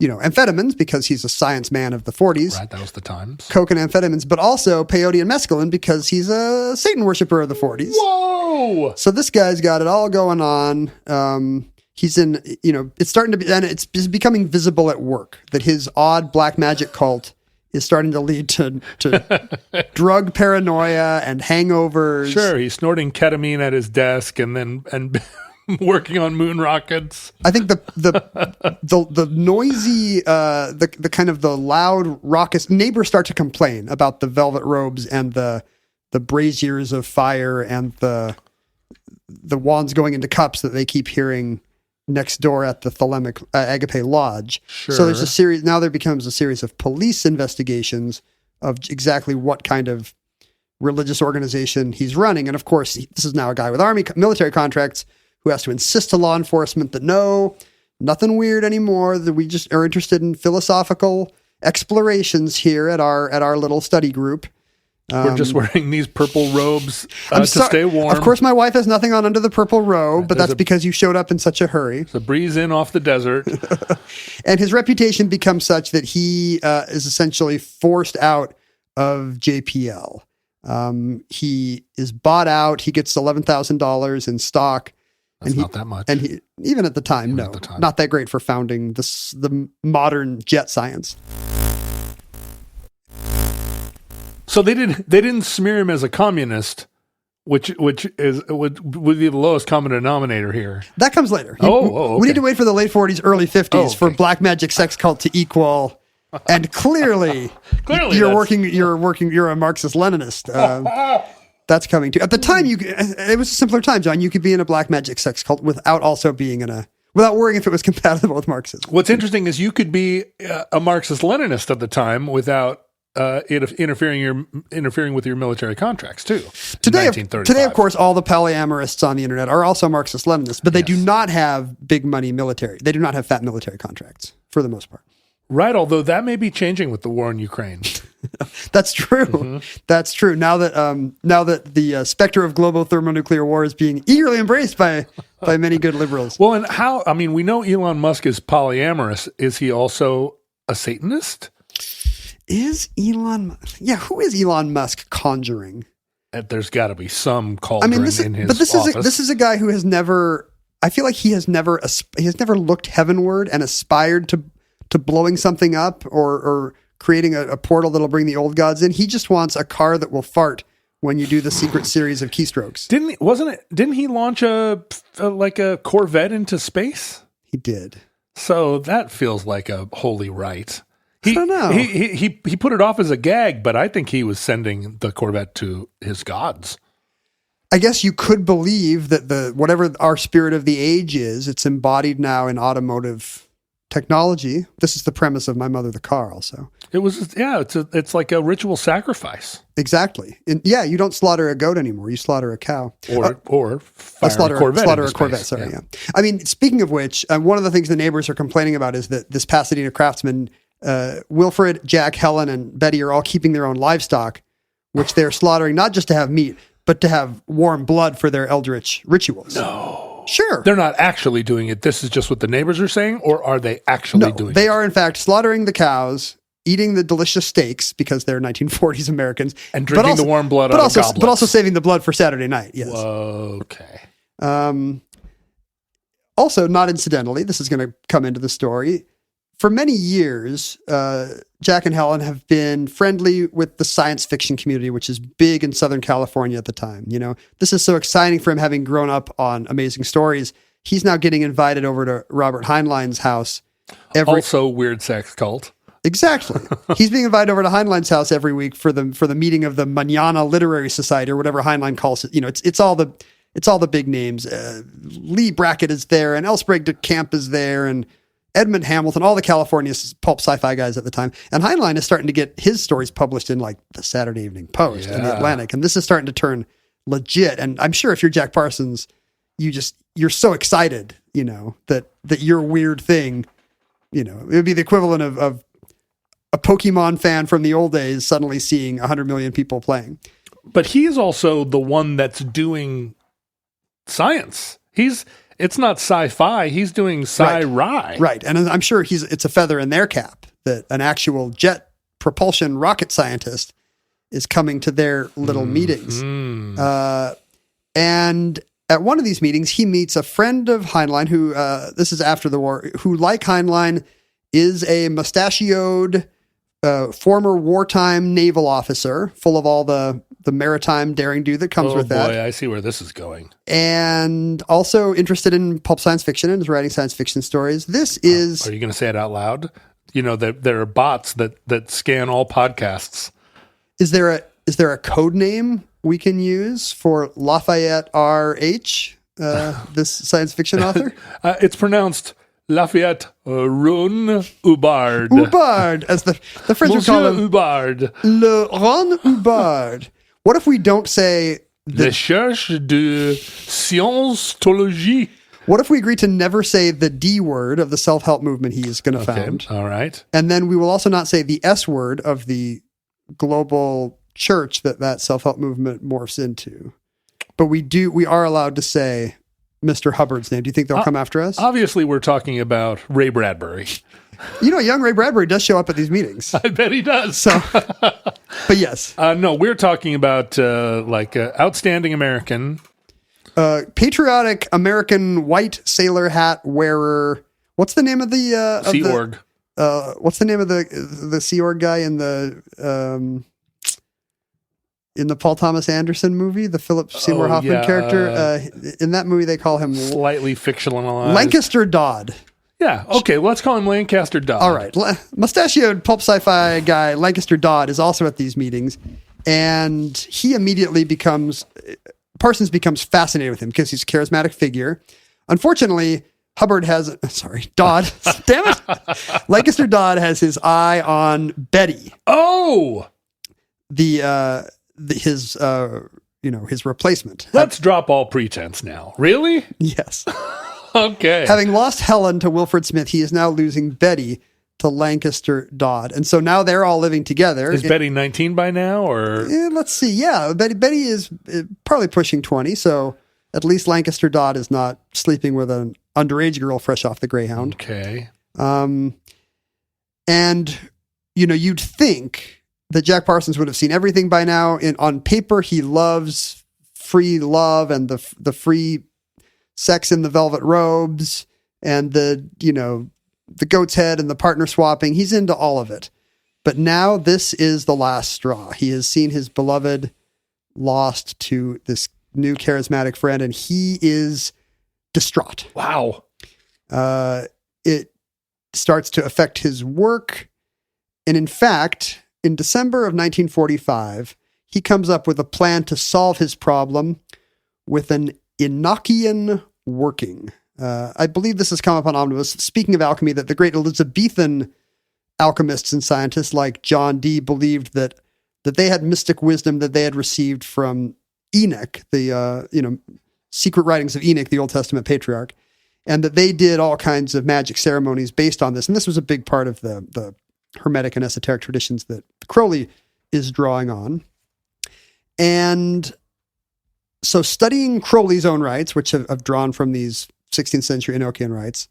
amphetamines because he's a science man of the 40s. Right, that was the times. Coke and amphetamines, but also peyote and mescaline because he's a Satan worshiper of the 40s. Whoa! So this guy's got it all going on. He's in, it's starting to be, and it's becoming visible at work that his odd black magic cult is starting to lead to drug paranoia and hangovers. Sure, he's snorting ketamine at his desk and working on moon rockets. I think the noisy, the kind of the loud raucous neighbors start to complain about the velvet robes and the braziers of fire and the wands going into cups that they keep hearing next door at the Thelemic Agape Lodge. Sure. So there's a series. Now there becomes a series of police investigations of exactly what kind of religious organization he's running. And of course, this is now a guy with military contracts who has to insist to law enforcement that no, nothing weird anymore, that we just are interested in philosophical explorations here at our little study group. We're just wearing these purple robes to stay warm. Of course, my wife has nothing on under the purple robe, but that's because you showed up in such a hurry. It's a breeze in off the desert. And his reputation becomes such that he is essentially forced out of JPL. He is bought out. He gets $11,000 in stock. That's not that much. And even at the time, not that great for founding the modern jet science. So they didn't smear him as a communist, which would be the lowest common denominator here. That comes later. Okay. We need to wait for the late 40s, early 50s for black magic sex cult to equal. And clearly you're a Marxist Leninist. That's coming too. At the time, it was a simpler time, John. You could be in a black magic sex cult without also being without worrying if it was compatible with Marxism. What's interesting is you could be a Marxist Leninist at the time without interfering with your military contracts too. Today, of course, all the polyamorists on the internet are also Marxist Leninists, but they do not have big money military. They do not have fat military contracts for the most part. Right, although that may be changing with the war in Ukraine. That's true. Mm-hmm. That's true. Now that the specter of global thermonuclear war is being eagerly embraced by many good liberals. Well, and we know Elon Musk is polyamorous. Is he also a Satanist? Who is Elon Musk conjuring? There's got to be some cauldron in his office. This is a guy who has never. I feel like he has never looked heavenward and aspired to blowing something up or creating a portal that'll bring the old gods in. He just wants a car that will fart when you do the secret series of keystrokes. Didn't he launch a Corvette into space? He did. So that feels like a holy right. I don't know. He put it off as a gag, but I think he was sending the Corvette to his gods. I guess you could believe that whatever our spirit of the age is, it's embodied now in automotive technology. This is the premise of My Mother the Car also. It's like a ritual sacrifice. Exactly. You don't slaughter a goat anymore. You slaughter a cow. Or fire a Corvette. Slaughter a Corvette, sorry, yeah. I mean, speaking of which, one of the things the neighbors are complaining about is that this Pasadena craftsman, Wilfred, Jack, Helen, and Betty are all keeping their own livestock, which they're slaughtering not just to have meat, but to have warm blood for their eldritch rituals. No. Sure. They're not actually doing it. This is just what the neighbors are saying, or are they actually doing it? They are, in fact, slaughtering the cows, eating the delicious steaks because they're 1940s Americans. And drinking the warm blood out of goblets. But also saving the blood for Saturday night, yes. Whoa, okay. Also, not incidentally, this is going to come into the story. For many years, Jack and Helen have been friendly with the science fiction community, which is big in Southern California at the time. You know, this is so exciting for him, having grown up on Amazing Stories. He's now getting invited over to Robert Heinlein's house. Also weird sex cult. Exactly. He's being invited over to Heinlein's house every week for the meeting of the Manana Literary Society, or whatever Heinlein calls it. You know, it's all the big names. Lee Brackett is there, and Elsbreg de Camp is there, and Edmund Hamilton, all the California pulp sci-fi guys at the time. And Heinlein is starting to get his stories published in like the Saturday Evening Post and the Atlantic. And this is starting to turn legit. And I'm sure if you're Jack Parsons, you're so excited, you know, that your weird thing, you know, it would be the equivalent of a Pokemon fan from the old days suddenly seeing 100 million people playing. But he's also the one that's doing science. It's not sci-fi. He's doing sci-ri. Right. And I'm sure it's a feather in their cap that an actual jet propulsion rocket scientist is coming to their little meetings. And at one of these meetings, he meets a friend of Heinlein who, this is after the war, who, like Heinlein, is a mustachioed former wartime naval officer, full of all the maritime daring do that comes with that. Oh boy, I see where this is going. And also interested in pulp science fiction and is writing science fiction stories. This is... Are you going to say it out loud? You know, there are bots that scan all podcasts. Is there a code name we can use for Lafayette R.H., this science fiction author? It's pronounced Lafayette Ron Hubbard. Hubbard, as the French would call him. Hubbard. Le Ron Hubbard. What if we don't say... Recherche de Scientologie. What if we agree to never say the D word of the self-help movement he is going to found? All right. And then we will also not say the S word of the global church that self-help movement morphs into. But we are allowed to say Mr. Hubbard's name. Do you think they'll come after us? Obviously, we're talking about Ray Bradbury. You know, young Ray Bradbury does show up at these meetings. I bet he does. So, but yes. No, we're talking about outstanding American. Patriotic American white sailor hat wearer. What's the name of the... Sea Org. What's the name of the Sea Org guy in the Paul Thomas Anderson movie, the Philip Seymour Hoffman character? In that movie, they call him... Slightly fictionalized. Lancaster Dodd. Yeah, okay, let's call him Lancaster Dodd. All right. Mustachioed pulp sci-fi guy Lancaster Dodd is also at these meetings, and he immediately Parsons becomes fascinated with him because he's a charismatic figure. Unfortunately, Dodd, damn it. Lancaster Dodd has his eye on Betty. Oh! His replacement. Let's drop all pretense now. Really? Yes. Okay. Having lost Helen to Wilfred Smith, he is now losing Betty to Lancaster Dodd. And so now they're all living together. Is Betty 19 by now, or? Let's see. Yeah, Betty is probably pushing 20, so at least Lancaster Dodd is not sleeping with an underage girl fresh off the Greyhound. Okay. And, you'd think that Jack Parsons would have seen everything by now. On paper, he loves free love and the free sex in the velvet robes and the goat's head and the partner swapping. He's into all of it. But now this is the last straw. He has seen his beloved lost to this new charismatic friend, and he is distraught. Wow. It starts to affect his work. And in fact, in December of 1945, he comes up with a plan to solve his problem with an Enochian working. I believe this has come up on Omnibus. Speaking of alchemy, that the great Elizabethan alchemists and scientists like John Dee believed that they had mystic wisdom that they had received from Enoch, the secret writings of Enoch, the Old Testament patriarch, and that they did all kinds of magic ceremonies based on this. And this was a big part of the Hermetic and esoteric traditions that Crowley is drawing on. And so studying Crowley's own rites, which have drawn from these 16th century Enochian rites,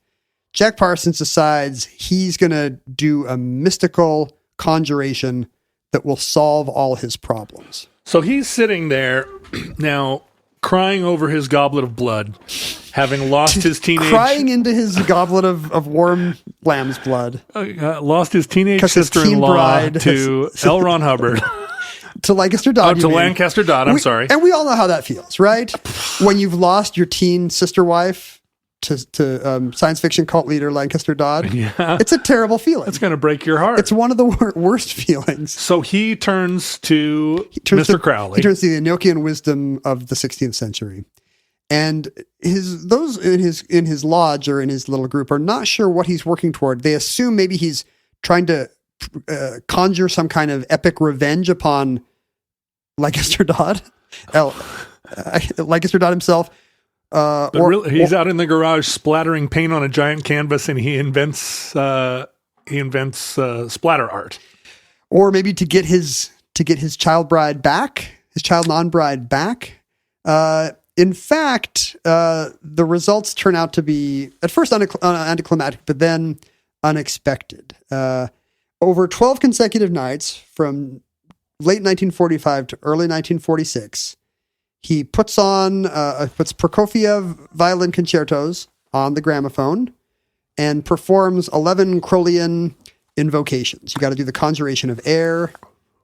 Jack Parsons decides he's going to do a mystical conjuration that will solve all his problems. So he's sitting there now crying over his goblet of blood, having lost his teenage... Crying into his goblet of warm lamb's blood. Lost his teenage sister-in-law to L. Ron Hubbard. To Lancaster Dodd. To Lancaster Dodd, I'm sorry. And we all know how that feels, right? When you've lost your teen sister wife to science fiction cult leader Lancaster Dodd. Yeah. It's a terrible feeling. It's going to break your heart. It's one of the worst feelings. So he turns to Mr. Crowley. He turns to the Enochian wisdom of the 16th century. And those in his lodge or in his little group are not sure what he's working toward. They assume maybe he's trying to conjure some kind of epic revenge upon Lancaster Dodd. Lancaster Dodd himself. He's out in the garage splattering paint on a giant canvas, and he invents splatter art. Or maybe to get his child non-bride back. In fact, the results turn out to be at first anticlimactic, but then unexpected. Over 12 consecutive nights from late 1945 to early 1946, he puts Prokofiev violin concertos on the gramophone and performs 11 Crowleyan invocations. You got to do the conjuration of air,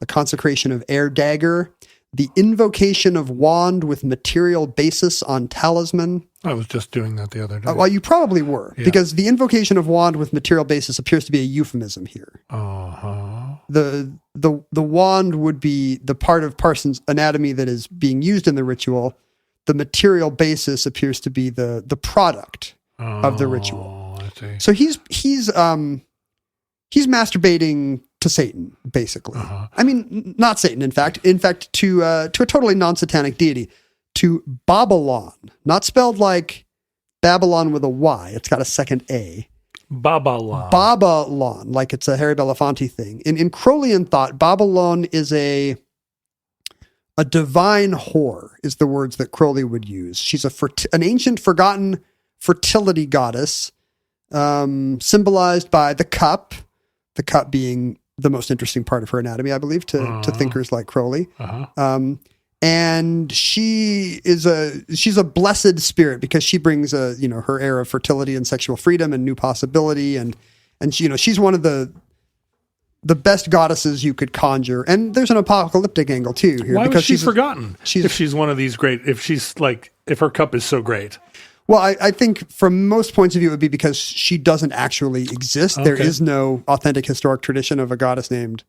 the consecration of air dagger, the invocation of wand with material basis on talisman. I was just doing that the other day. Well, you probably were, because the invocation of wand with material basis appears to be a euphemism here. Uh-huh. The wand would be the part of Parsons' anatomy that is being used in the ritual. The material basis appears to be the product of the ritual. I see. So he's masturbating to Satan, basically. Uh-huh. I mean, not Satan, in fact, to a totally non-satanic deity, to Babalon, not spelled like Babylon with a Y. It's got a second A. Babalon, like it's a Harry Belafonte thing. In Crowleyan thought, Babalon is a divine whore, is the words that Crowley would use. She's an ancient, forgotten fertility goddess, symbolized by the cup being the most interesting part of her anatomy, I believe, to thinkers like Crowley. Uh-huh. And she's a blessed spirit because she brings her air of fertility and sexual freedom and new possibility, and she's one of the best goddesses you could conjure. And there's an apocalyptic angle too here. Why because was she forgotten? If she's one of these great, if her cup is so great. Well, I think from most points of view, it would be because she doesn't actually exist. Okay. There is no authentic historic tradition of a goddess named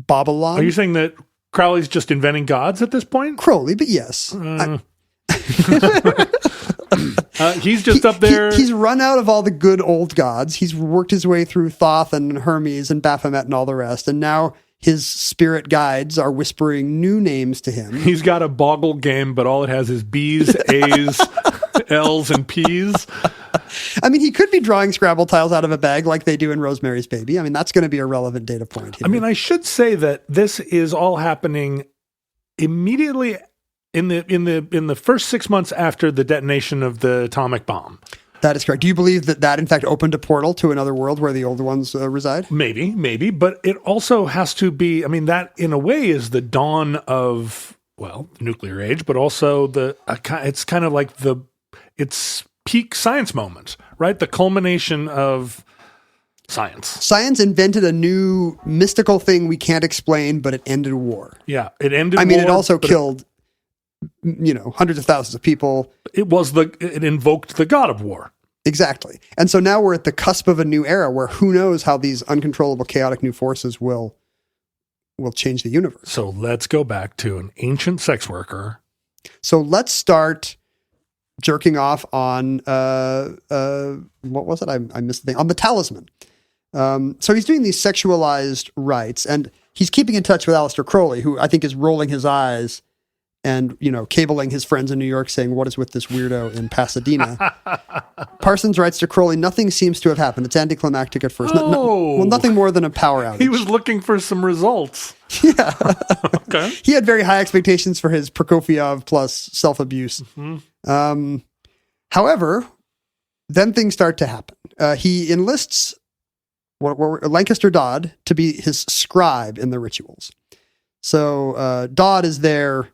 Babalon. Are you saying that Crowley's just inventing gods at this point? Crowley, but yes. He's just up there. He's run out of all the good old gods. He's worked his way through Thoth and Hermes and Baphomet and all the rest. And now his spirit guides are whispering new names to him. He's got a boggle game, but all it has is B's, A's, L's, and P's. I mean, he could be drawing Scrabble tiles out of a bag like they do in Rosemary's Baby. I mean, that's going to be a relevant data point here. I mean, I should say that this is all happening immediately in the first 6 months after the detonation of the atomic bomb. That is correct. Do you believe that in fact opened a portal to another world where the older ones reside? Maybe, but it also has to be, I mean, that in a way is the dawn of, well, nuclear age, but also it's kind of like it's peak science moment, right? The culmination of Science. Science invented a new mystical thing we can't explain, but it ended war. Yeah, it ended. It also killed, hundreds of thousands of people. It invoked the god of war. Exactly. And so now we're at the cusp of a new era where who knows how these uncontrollable, chaotic new forces will change the universe. So let's go back to an ancient sex worker. So let's start jerking off on, what was it? I missed the thing. On the talisman. So he's doing these sexualized rites, and he's keeping in touch with Aleister Crowley, who I think is rolling his eyes and, cabling his friends in New York saying, what is with this weirdo in Pasadena? Parsons writes to Crowley, nothing seems to have happened. It's anticlimactic at first. Nothing more than a power outage. He was looking for some results. Yeah. Okay. He had very high expectations for his Prokofiev plus self-abuse. Mm-hmm. However, then things start to happen. He enlists Lancaster Dodd to be his scribe in the rituals. So Dodd is there.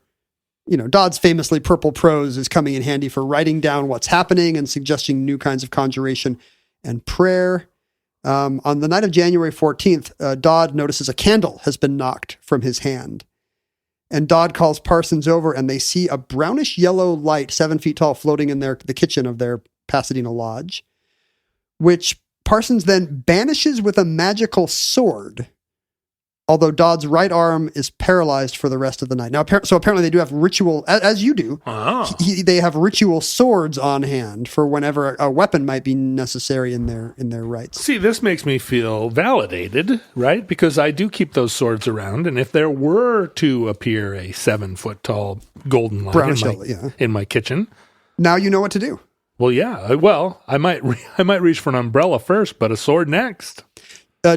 Dodd's famously purple prose is coming in handy for writing down what's happening and suggesting new kinds of conjuration and prayer. On the night of January 14th, Dodd notices a candle has been knocked from his hand. And Dodd calls Parsons over, and they see a brownish yellow light 7 feet tall floating in the kitchen of their Pasadena lodge, which Parsons then banishes with a magical sword, although Dodd's right arm is paralyzed for the rest of the night. Now, so apparently they do have ritual, as you do, they have ritual swords on hand for whenever a weapon might be necessary in their rites. See, this makes me feel validated, right? Because I do keep those swords around, and if there were to appear a 7 foot tall golden light in my kitchen, now you know what to do. Well, yeah. I might reach for an umbrella first, but a sword next.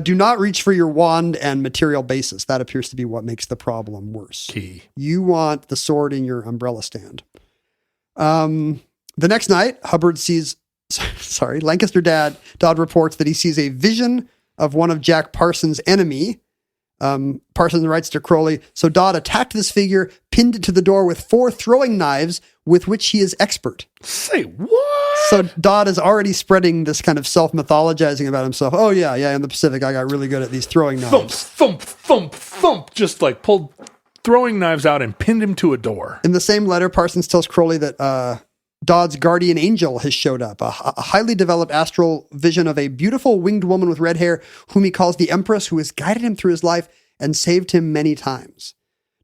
Do not reach for your wand and material basis. That appears to be what makes the problem worse. Key. You want the sword in your umbrella stand. The next night, Lancaster Dodd reports that he sees a vision of one of Jack Parsons' enemy. Parsons writes to Crowley, so Dodd attacked this figure, pinned it to the door with 4 throwing knives with which he is expert. Say what? So Dodd is already spreading this kind of self-mythologizing about himself. Oh, yeah, in the Pacific, I got really good at these throwing knives. Thump, thump, thump, thump. Just like pulled throwing knives out and pinned him to a door. In the same letter, Parsons tells Crowley that Dodd's guardian angel has showed up, a highly developed astral vision of a beautiful winged woman with red hair, whom he calls the Empress, who has guided him through his life and saved him many times.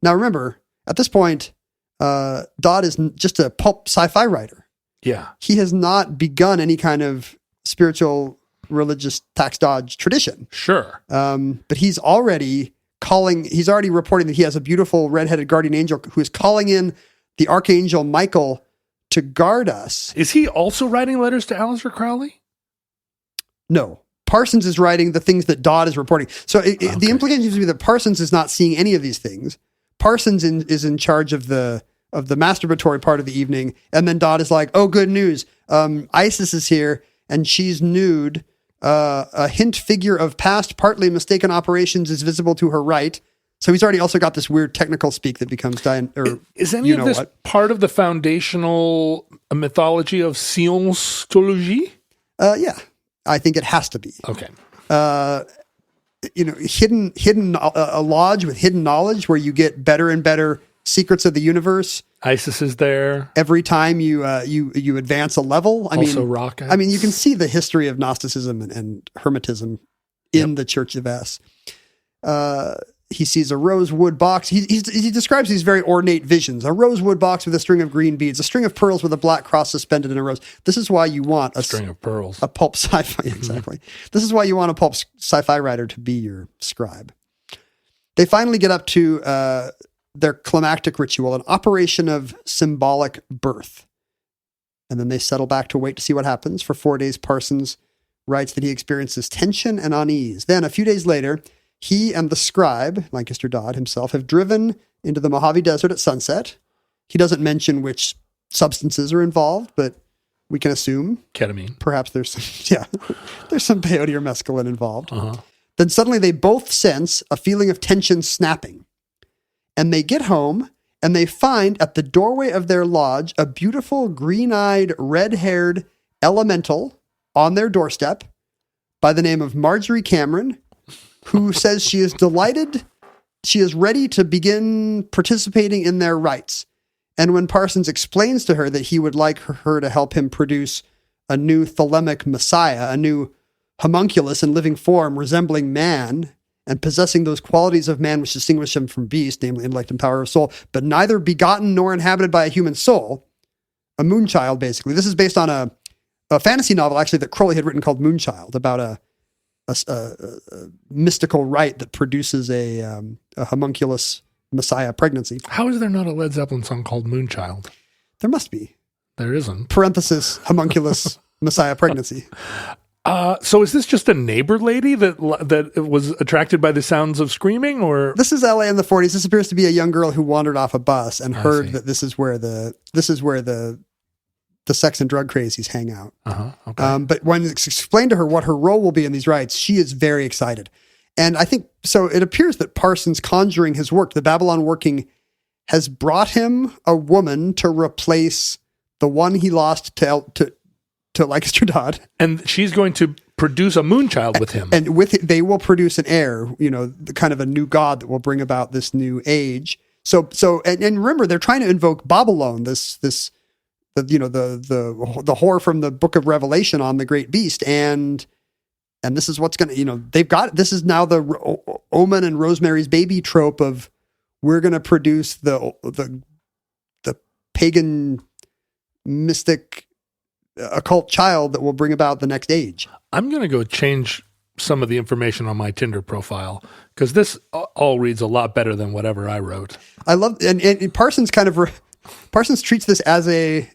Now, remember, at this point, Dodd is just a pulp sci-fi writer. Yeah. He has not begun any kind of spiritual, religious tax dodge tradition. Sure. But he's already reporting that he has a beautiful redheaded guardian angel who is calling in the Archangel Michael to guard us. Is he also writing letters to Aleister Crowley? No. Parsons is writing the things that Dodd is reporting. So the implication seems to be that Parsons is not seeing any of these things. Parsons is in charge of the masturbatory part of the evening. And then Dodd is like, oh, good news. Isis is here and she's nude. A hint figure of past, partly mistaken operations is visible to her right. So he's already also got this weird technical speak that becomes is any of this part of the foundational mythology of Scientology? Yeah, I think it has to be. Okay. Hidden a lodge with hidden knowledge where you get better and better secrets of the universe. Isis is there every time you advance a level. Rocket. You can see the history of Gnosticism and Hermetism in the Church of S. He sees a rosewood box. He describes these very ornate visions. A rosewood box with a string of green beads, a string of pearls with a black cross suspended in a rose. This is why you want a string of pearls. A pulp sci-fi, exactly. This is why you want a pulp sci-fi writer to be your scribe. They finally get up to their climactic ritual, an operation of symbolic birth. And then they settle back to wait to see what happens. For 4 days, Parsons writes that he experiences tension and unease. Then, a few days later, he and the scribe, Lancaster Dodd himself, have driven into the Mojave Desert at sunset. He doesn't mention which substances are involved, but we can assume. Ketamine. Perhaps there's some peyote or mescaline involved. Uh-huh. Then suddenly they both sense a feeling of tension snapping. And they get home and they find at the doorway of their lodge a beautiful green-eyed, red-haired elemental on their doorstep by the name of Marjorie Cameron, who says she is delighted, she is ready to begin participating in their rites. And when Parsons explains to her that he would like her to help him produce a new thelemic messiah, a new homunculus in living form resembling man and possessing those qualities of man which distinguish him from beast, namely intellect and power of soul, but neither begotten nor inhabited by a human soul, a moonchild, basically. This is based on a fantasy novel, actually, that Crowley had written called Moonchild, about a mystical rite that produces a homunculus messiah pregnancy. How is there not a Led Zeppelin song called Moonchild? There must be. There isn't. Parenthesis, homunculus messiah pregnancy. So is this just a neighbor lady that was attracted by the sounds of screaming, or this is LA in the 40s? This appears to be a young girl who wandered off a bus and heard that this is where the sex and drug crazies hang out. Okay. But when it's explained to her what her role will be in these rites, she is very excited. And I think, so it appears that Parsons' conjuring has worked. The Babalon working has brought him a woman to replace the one he lost to Leicester Dodd. And she's going to produce a moonchild with him. And with it, they will produce an heir, the kind of a new god that will bring about this new age. So and remember, they're trying to invoke Babalon, the whore from the book of Revelation on the great beast. And this is what's going to, this is now the Omen and Rosemary's Baby trope of, we're going to produce the pagan mystic occult child that will bring about the next age. I'm going to go change some of the information on my Tinder profile, because this all reads a lot better than whatever I wrote. I love, and Parsons Parsons treats this as a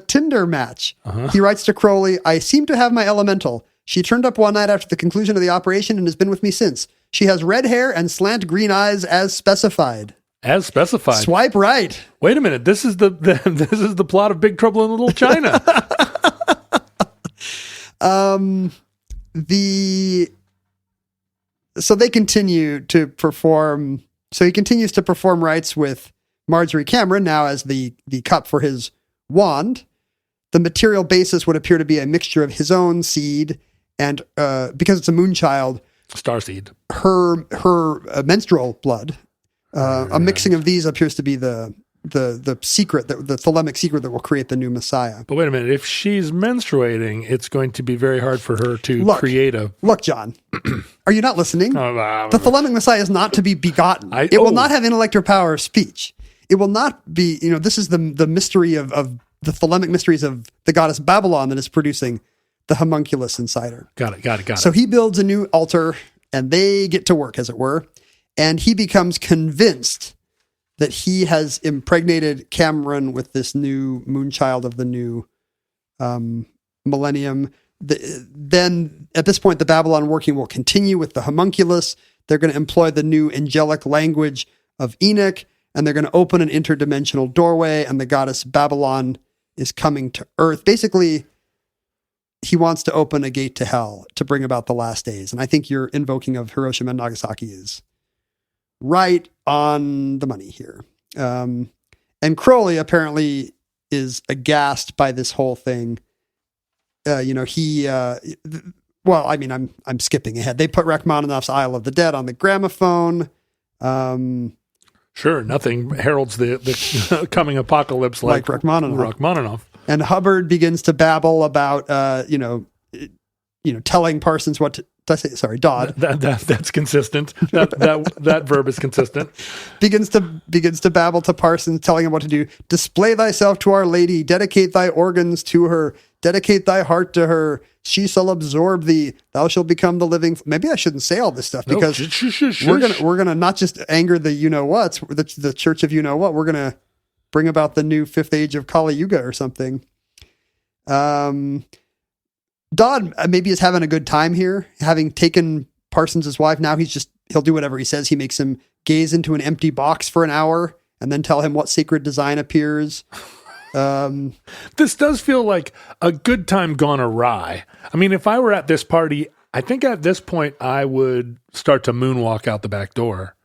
Tinder match. He writes to Crowley, "I seem to have my elemental. She turned up one night after the conclusion of the operation and has been with me since. She has red hair and slant green eyes as specified." As specified. Swipe right. Wait a minute. This is the plot of Big Trouble in Little China. So they continue to perform. So he continues to perform rites with Marjorie Cameron, now as the cup for his wand. The material basis would appear to be a mixture of his own seed and, because it's a moonchild, starseed, her menstrual blood. A mixing of these appears to be the secret, the thelemic secret that will create the new Messiah. But wait a minute. If she's menstruating, it's going to be very hard for her to create a... Look, John, are you not listening? The thelemic Messiah is not to be begotten. It will not have intellect or power of speech. It will not be, this is the mystery of the thelemic mysteries of the goddess Babalon that is producing the homunculus inside her. Got it. So he builds a new altar and they get to work, as it were. And he becomes convinced that he has impregnated Cameron with this new moonchild of the new millennium. Then, at this point, the Babalon working will continue with the homunculus. They're going to employ the new angelic language of Enoch, and they're going to open an interdimensional doorway, and the goddess Babalon is coming to Earth. Basically, he wants to open a gate to hell to bring about the last days. And I think your invoking of Hiroshima and Nagasaki is right on the money here. And Crowley apparently is aghast by this whole thing. I'm skipping ahead. They put Rachmaninoff's Isle of the Dead on the gramophone. Sure, nothing heralds the coming apocalypse like Rachmaninoff. And Hubbard begins to babble about, telling Parsons what to... Did I say, sorry, Dodd. That's consistent. That verb is consistent. Begins to babble to Parsons, telling him what to do. "Display thyself to Our Lady. Dedicate thy organs to her. Dedicate thy heart to her. She shall absorb thee. Thou shalt become the living." Maybe I shouldn't say all this stuff because we're gonna not just anger the whats, the Church of what. We're gonna bring about the new fifth age of Kali Yuga or something. Dodd maybe is having a good time here, having taken Parsons' wife. Now he'll do whatever he says. He makes him gaze into an empty box for an hour and then tell him what sacred design appears. This does feel like a good time gone awry. I mean, if I were at this party, I think at this point I would start to moonwalk out the back door.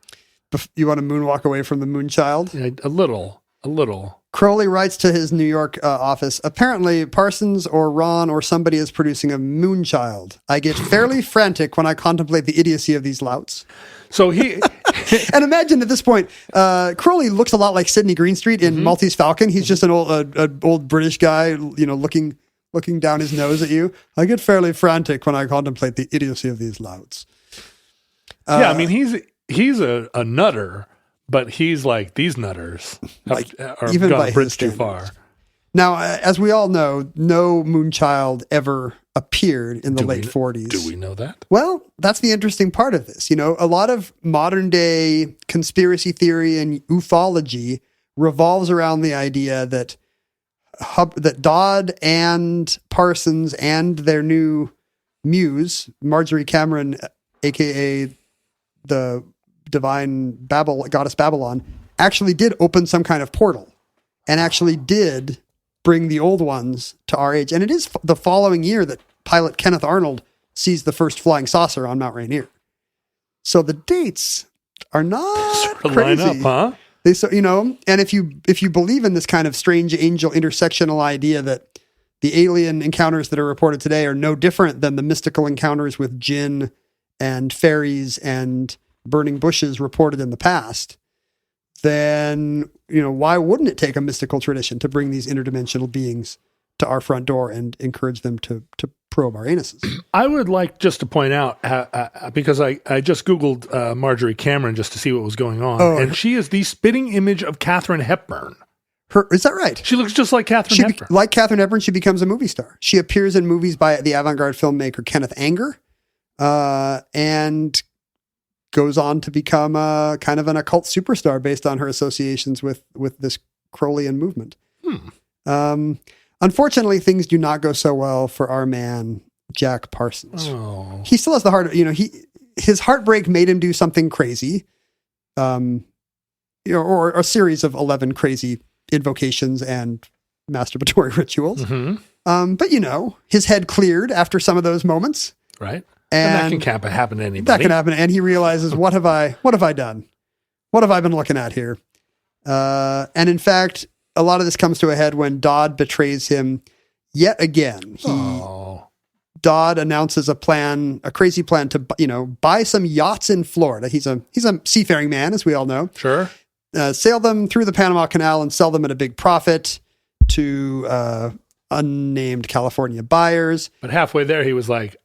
You want to moonwalk away from the moonchild? Yeah, a little. a little. Crowley writes to his New York office, apparently Parsons or Ron or somebody is producing a moonchild. I get fairly frantic when I contemplate the idiocy of these louts. So he... And imagine at this point, Crowley looks a lot like Sidney Greenstreet in Maltese Falcon. He's just an old British guy, looking down his nose at you. I get fairly frantic when I contemplate the idiocy of these louts. I mean, he's a nutter, but he's like these nutters are even gone by a bridge his too standards. far. Now, as we all know, no moonchild ever appeared in the late 40s. Do we know that? Well, that's the interesting part of this. A lot of modern day conspiracy theory and ufology revolves around the idea that Dodd and Parsons and their new muse, Marjorie Cameron, aka the divine goddess Babalon, actually did open some kind of portal and actually did bring the old ones to our age. And it is the following year that pilot Kenneth Arnold sees the first flying saucer on Mount Rainier. So the dates are not Sort of crazy. line up, huh? And if you believe in this kind of strange angel intersectional idea that the alien encounters that are reported today are no different than the mystical encounters with jinn and fairies and burning bushes reported in the past, then, why wouldn't it take a mystical tradition to bring these interdimensional beings to our front door and encourage them to probe our anuses? I would like just to point out, because I just Googled Marjorie Cameron just to see what was going on, and she is the spitting image of Katharine Hepburn. Is that right? She looks just like Katharine Hepburn. Like Katharine Hepburn, she becomes a movie star. She appears in movies by the avant-garde filmmaker Kenneth Anger, and goes on to become kind of an occult superstar based on her associations with this Crowleyan movement. Unfortunately, things do not go so well for our man, Jack Parsons. Oh. He still has the heart, his heartbreak made him do something crazy, or a series of 11 crazy invocations and masturbatory rituals. Mm-hmm. But his head cleared after some of those moments. Right. And that can happen to anybody. That can happen. And he realizes, what have I done? What have I been looking at here? And in fact, a lot of this comes to a head when Dodd betrays him yet again. Dodd announces a crazy plan to, buy some yachts in Florida. He's a seafaring man, as we all know. Sure. Sail them through the Panama Canal and sell them at a big profit to unnamed California buyers. But halfway there, he was like,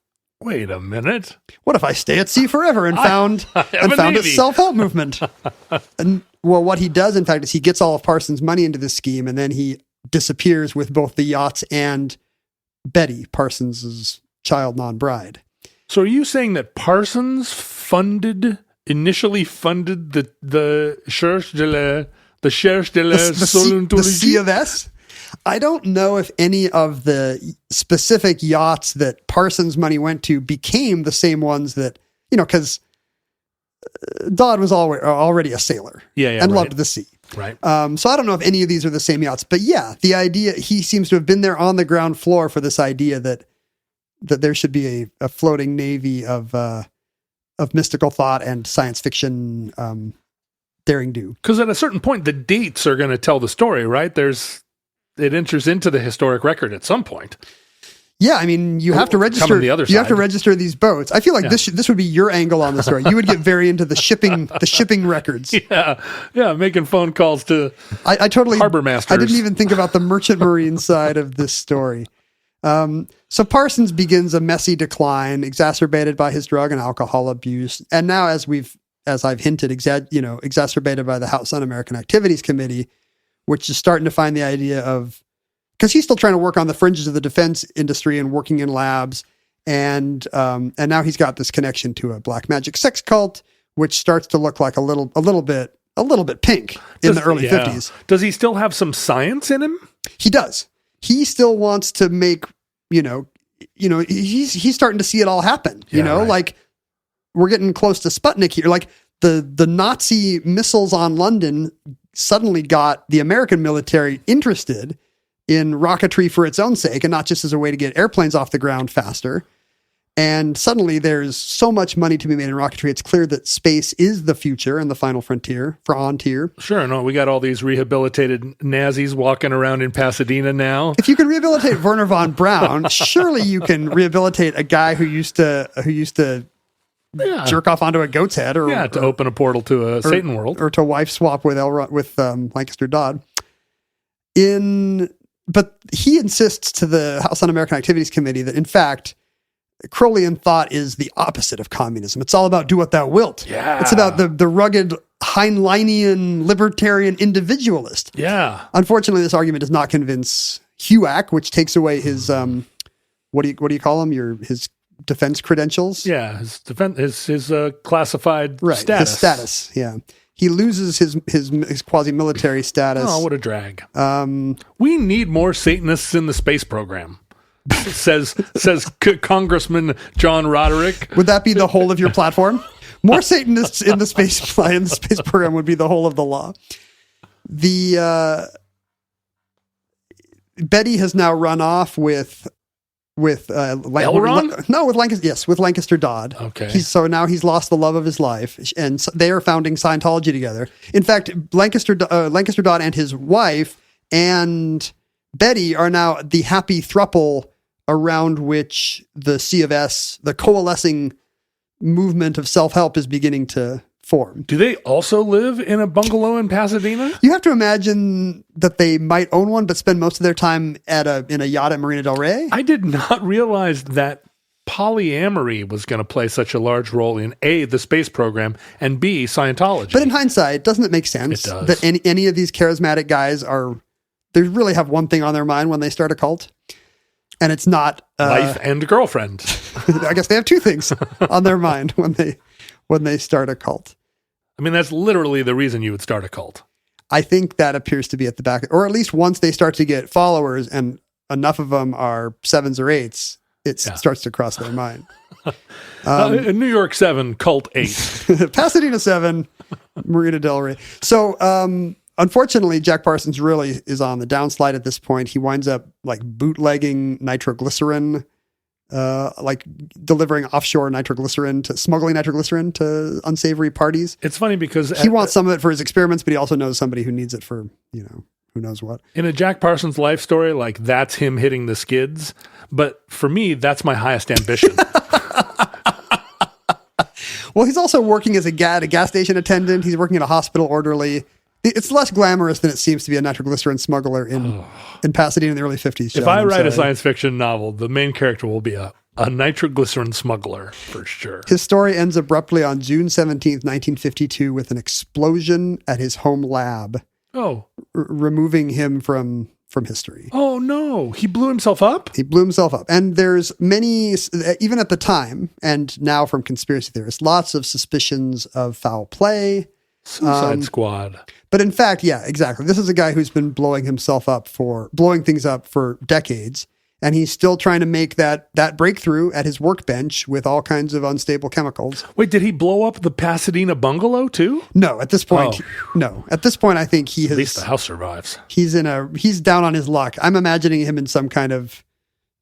wait a minute. What if I stay at sea forever and found a self-help movement? And what he does, in fact, is he gets all of Parsons' money into this scheme, and then he disappears with both the yachts and Betty, Parsons' child non-bride. So are you saying that Parsons initially funded the Cherche de la Scientologie? The C of S? I don't know if any of the specific yachts that Parsons' money went to became the same ones that, because Dodd was already a sailor and loved the sea. Right. So I don't know if any of these are the same yachts, but yeah, the idea, he seems to have been there on the ground floor for this idea that there should be a floating navy of mystical thought and science fiction daring do. Because at a certain point, the dates are going to tell the story, right? It enters into the historic record at some point. Yeah, I mean, you have to register. You have to register these boats. I feel like this would be your angle on the story. You would get very into the shipping records. Yeah, making phone calls to I totally harbor masters. I didn't even think about the merchant marine side of this story. So Parsons begins a messy decline, exacerbated by his drug and alcohol abuse, and now, as I've hinted, exacerbated by the House Un-American Activities Committee, which is starting to find the idea of, because he's still trying to work on the fringes of the defense industry and working in labs, and now he's got this connection to a black magic sex cult, which starts to look like a little bit pink in the early 50s. Does he still have some science in him? He does. He still wants to make, he's starting to see it all happen. Like we're getting close to Sputnik here. Like the Nazi missiles on London suddenly got the American military interested in rocketry for its own sake and not just as a way to get airplanes off the ground faster. And suddenly there's so much money to be made in rocketry. It's clear that space is the future and the final frontier. Sure. No, we got all these rehabilitated Nazis walking around in Pasadena now. If you can rehabilitate Werner von Braun, surely you can rehabilitate a guy who used to jerk off onto a goat's head, or to open a portal to a Satan world, or to wife swap with Lancaster Dodd. But he insists to the House Un-American Activities Committee that, in fact, Crowleyan thought is the opposite of communism. It's all about do what thou wilt. Yeah. It's about the rugged Heinleinian libertarian individualist. Yeah. Unfortunately, this argument does not convince HUAC, which takes away his what do you call him? His defense credentials. Yeah, his classified status. His status. Yeah. He loses his quasi-military status. Oh, what a drag. We need more Satanists in the space program. says Congressman John Roderick. Would that be the whole of your platform? More Satanists in the space program would be the whole of the law. Betty has now run off with Elron? No, with Lancaster. Yes, with Lancaster Dodd. Okay. So now he's lost the love of his life, and they are founding Scientology together. In fact, Lancaster Dodd and his wife and Betty are now the happy throuple around which the C of S, the coalescing movement of self-help, is beginning to form. Do they also live in a bungalow in Pasadena? You have to imagine that they might own one, but spend most of their time in a yacht at Marina Del Rey. I did not realize that polyamory was going to play such a large role in A, the space program, and B, Scientology. But in hindsight, doesn't it make sense that any of these charismatic guys they really have one thing on their mind when they start a cult? And it's not life and girlfriend. I guess they have two things on their mind when they start a cult. I mean, that's literally the reason you would start a cult. I think that appears to be at the back, or at least once they start to get followers and enough of them are 7s or 8s, it starts to cross their mind. New York 7, cult 8. Pasadena 7, Marina Del Rey. So, unfortunately, Jack Parsons really is on the downslide at this point. He winds up bootlegging nitroglycerin, delivering offshore smuggling nitroglycerin to unsavory parties. It's funny because he wants some of it for his experiments, but he also knows somebody who needs it for, who knows what. In a Jack Parsons life story, that's him hitting the skids. But for me, that's my highest ambition. Well, he's also working as a gas station attendant. He's working at a hospital orderly. It's less glamorous than it seems to be a nitroglycerin smuggler in Pasadena in the early 50s. If I write a science fiction novel, the main character will be a nitroglycerin smuggler for sure. His story ends abruptly on June 17th, 1952 with an explosion at his home lab. Oh. Removing him from history. Oh, no. He blew himself up? He blew himself up. And there's many, even at the time, and now from conspiracy theorists, lots of suspicions of foul play. Suicide Squad. But in fact, yeah, exactly. This is a guy who's been blowing things up for decades, and he's still trying to make that breakthrough at his workbench with all kinds of unstable chemicals. Wait, did he blow up the Pasadena bungalow too? No, at this point, no. At this point, I think he has. At least the house survives. He's down on his luck. I'm imagining him in some kind of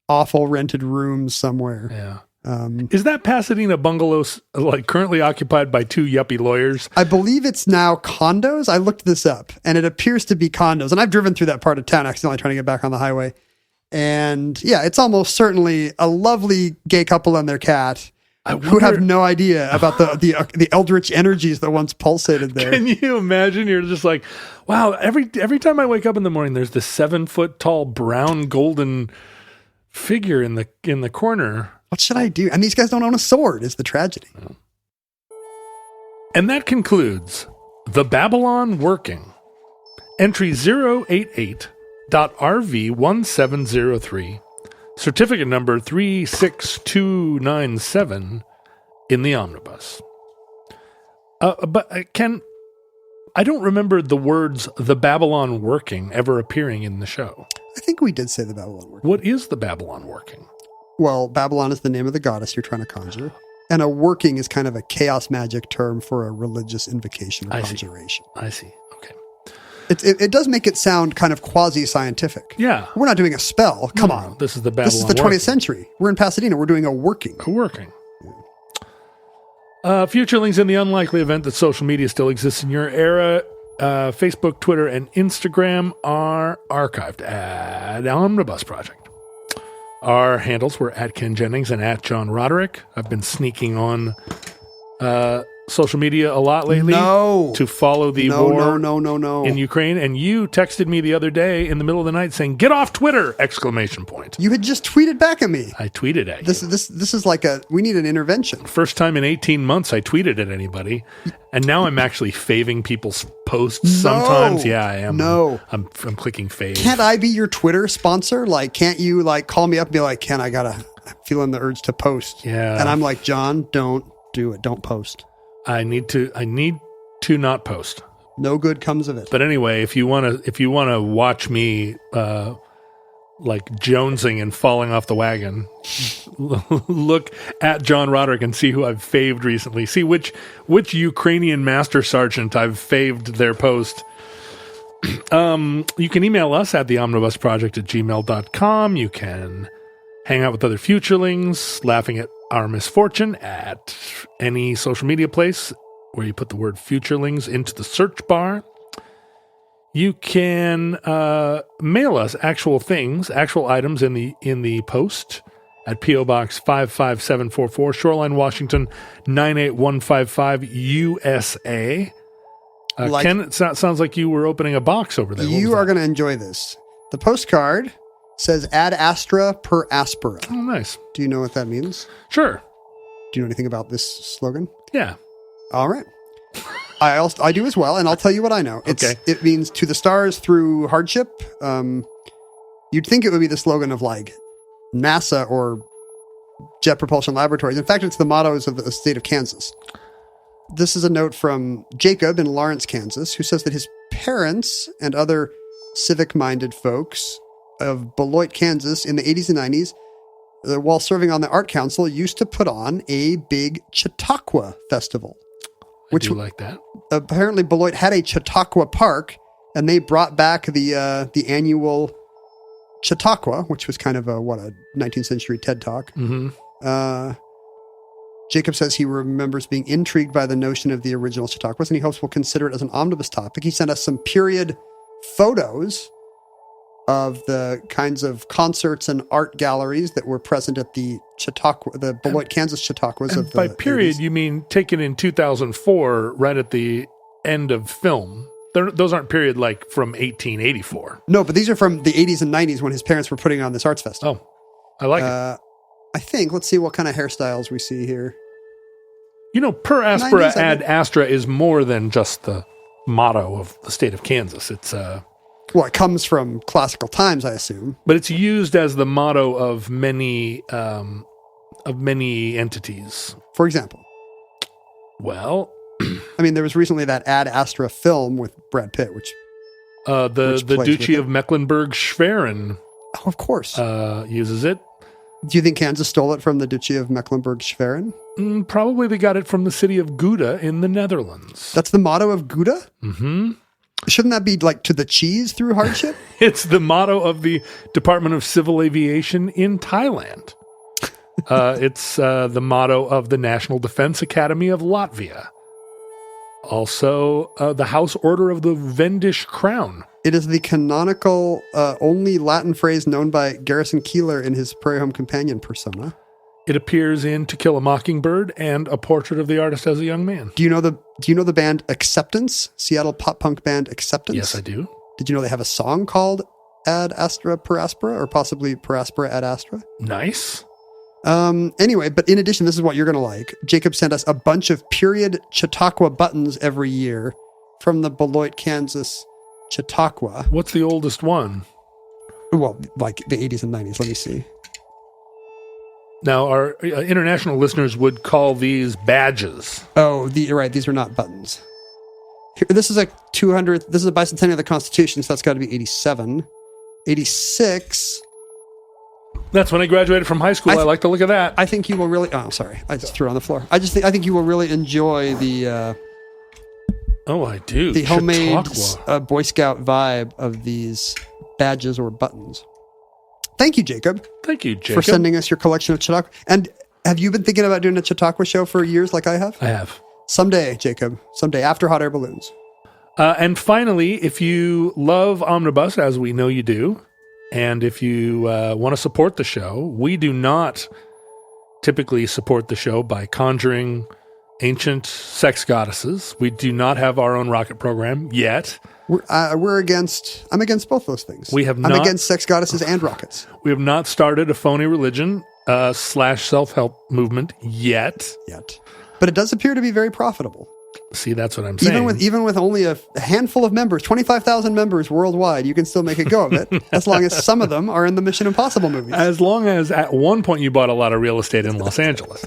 awful rented room somewhere. Yeah. Is that Pasadena bungalow currently occupied by 2 yuppie lawyers? I believe it's now condos. I looked this up, and it appears to be condos. And I've driven through that part of town accidentally trying to get back on the highway. And yeah, it's almost certainly a lovely gay couple and their cat who have no idea about the eldritch energies that once pulsated there. Can you imagine? You're just like, wow, every time I wake up in the morning, there's this 7-foot tall brown golden figure in the corner. What should I do? And these guys don't own a sword is the tragedy. And that concludes The Babalon Working. Entry 088.RV1703. Certificate number 36297 in the omnibus. But Ken, I don't remember the words "the Babalon Working" ever appearing in the show. I think we did say the Babalon Working. What is the Babalon Working? Well, Babylon is the name of the goddess you're trying to conjure. And a working is kind of a chaos magic term for a religious invocation or conjuration. I see. Okay. It does make it sound kind of quasi-scientific. Yeah. We're not doing a spell. Come on. This is the Babalon. This is the 20th century. We're in Pasadena. We're doing a working. Futurelings, in the unlikely event that social media still exists in your era, Facebook, Twitter, and Instagram are archived at Omnibus Project. Our handles were at Ken Jennings and at John Roderick. I've been sneaking on social media a lot lately to follow the war in Ukraine. And you texted me the other day in the middle of the night saying, "Get off Twitter!" ! You had just tweeted back at me. I tweeted at you. This is like we need an intervention. First time in 18 months I tweeted at anybody. And now I'm actually faving people's posts sometimes. Yeah, I am. I'm clicking fave. Can't I be your Twitter sponsor? Like, can't you call me up and be like, Ken, I'm feeling the urge to post. Yeah. And I'm like, John, don't do it. Don't post. I need to not post. No good comes of it. But anyway, if you want to watch me jonesing and falling off the wagon, look at John Roderick and see who I've faved recently. See which Ukrainian master sergeant I've faved their post. You can email us at theomnibusproject@gmail.com. You can hang out with other futurelings, laughing at our misfortune at any social media place where you put the word futurelings into the search bar. You can mail us actual things, actual items in the post at P.O. Box 55744, Shoreline, Washington 98155, USA. Ken, it sounds like you were opening a box over there. You are going to enjoy this. The postcard says ad astra per aspera. Oh, nice. Do you know what that means? Sure. Do you know anything about this slogan? Yeah. All right. I do as well, and I'll tell you what I know. It means to the stars through hardship. You'd think it would be the slogan of NASA or Jet Propulsion Laboratories. In fact, it's the mottos of the state of Kansas. This is a note from Jacob in Lawrence, Kansas, who says that his parents and other civic-minded folks of Beloit, Kansas in the 80s and 90s, while serving on the Art Council, used to put on a big Chautauqua festival. I do like that. Apparently Beloit had a Chautauqua Park, and they brought back the annual Chautauqua, which was kind of a 19th century TED Talk. Mm-hmm. Jacob says he remembers being intrigued by the notion of the original Chautauquas, and he hopes we'll consider it as an omnibus topic. He sent us some period photos of the kinds of concerts and art galleries that were present at the Chautauqua, the Beloit, Kansas Chautauquas of the by period, 80s. You mean taken in 2004, right at the end of film. Those aren't period from 1884. No, but these are from the 80s and 90s when his parents were putting on this arts festival. Oh, I like it. I think, let's see what kind of hairstyles we see here. Per aspera ad astra is more than just the motto of the state of Kansas. It's well, it comes from classical times, I assume. But it's used as the motto of many entities. For example? Well, I mean, there was recently that Ad Astra film with Brad Pitt, which the Duchy of Mecklenburg-Schwerin. Oh, of course. Uses it. Do you think Kansas stole it from the Duchy of Mecklenburg-Schwerin? Probably they got it from the city of Gouda in the Netherlands. That's the motto of Gouda? Mm-hmm. Shouldn't that be to the cheese through hardship? It's the motto of the Department of Civil Aviation in Thailand. It's the motto of the National Defense Academy of Latvia. Also, the House Order of the Vendish Crown. It is the canonical only Latin phrase known by Garrison Keillor in his Prairie Home Companion persona. It appears in To Kill a Mockingbird and A Portrait of the Artist as a Young Man. Do you know the band Acceptance? Seattle pop punk band Acceptance? Yes, I do. Did you know they have a song called Ad Astra per Aspera, or possibly Per Aspera Ad Astra? Nice. Anyway, but in addition, this is what you're going to like. Jacob sent us a bunch of period Chautauqua buttons every year from the Beloit, Kansas Chautauqua. What's the oldest one? Well, the 80s and 90s. Let me see. Now, our international listeners would call these badges. Oh, you're right. These are not buttons. Here, this is a 200th. This is a bicentennial of the Constitution, so that's got to be 87. 86. That's when I graduated from high school. I like to look at that. I think you will really... Oh, sorry. I just threw it on the floor. I think you will really enjoy the Oh, I do. The homemade Chautauqua. Boy Scout vibe of these badges or buttons. Thank you, Jacob. Thank you, Jacob. For sending us your collection of Chautauqua. And have you been thinking about doing a Chautauqua show for years like I have? I have. Someday, Jacob. Someday, after Hot Air Balloons. And finally, if you love Omnibus, as we know you do, and if you want to support the show, we do not typically support the show by conjuring ancient sex goddesses. We do not have our own rocket program yet. I'm against both those things. I'm against sex goddesses and rockets. We have not started a phony religion / self-help movement yet. But it does appear to be very profitable. See, that's what I'm saying. Even with only a handful of members, 25,000 members worldwide, you can still make a go of it, as long as some of them are in the Mission Impossible movies. As long as at one point you bought a lot of real estate in Los Angeles.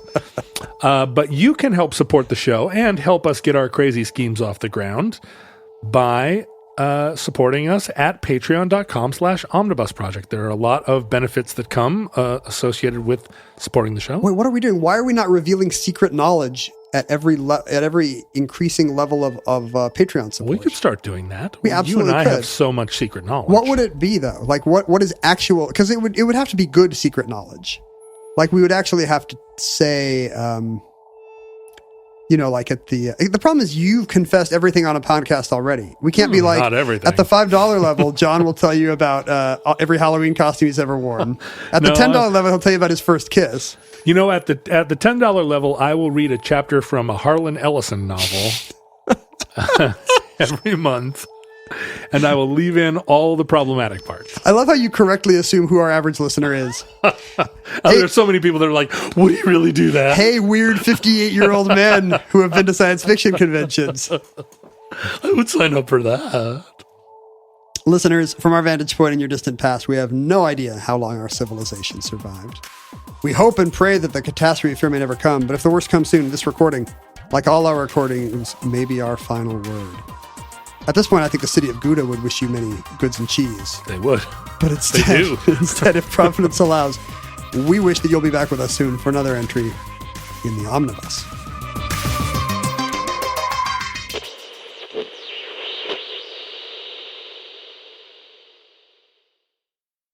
But you can help support the show and help us get our crazy schemes off the ground by supporting us at patreon.com/omnibus project. There are a lot of benefits that come associated with supporting the show. Wait, what are we doing? Why are we not revealing secret knowledge at every increasing level of Patreon support? We could start doing that. We absolutely You and I could. have so much secret knowledge. What would it be though? Like what is actual? Because it would have to be good secret knowledge. Like we would actually have to say, like at the problem is you've confessed everything on a podcast already. We can't be like, not everything. At the $5 level, John will tell you about every Halloween costume he's ever worn. At the $10 level, he'll tell you about his first kiss. At the $10 level, I will read a chapter from a Harlan Ellison novel every month, and I will leave in all the problematic parts. I love how you correctly assume who our average listener is. There's so many people that are like, would he really do that? Hey, weird 58-year-old men who have been to science fiction conventions. I would sign up for that. Listeners, from our vantage point in your distant past, we have no idea how long our civilization survived. We hope and pray that the catastrophe fear may never come, but if the worst comes soon, this recording, like all our recordings, may be our final word. At this point, I think the city of Gouda would wish you many goods and cheese. They would. But instead, They do. instead, if Providence allows, we wish that you'll be back with us soon for another entry in the Omnibus.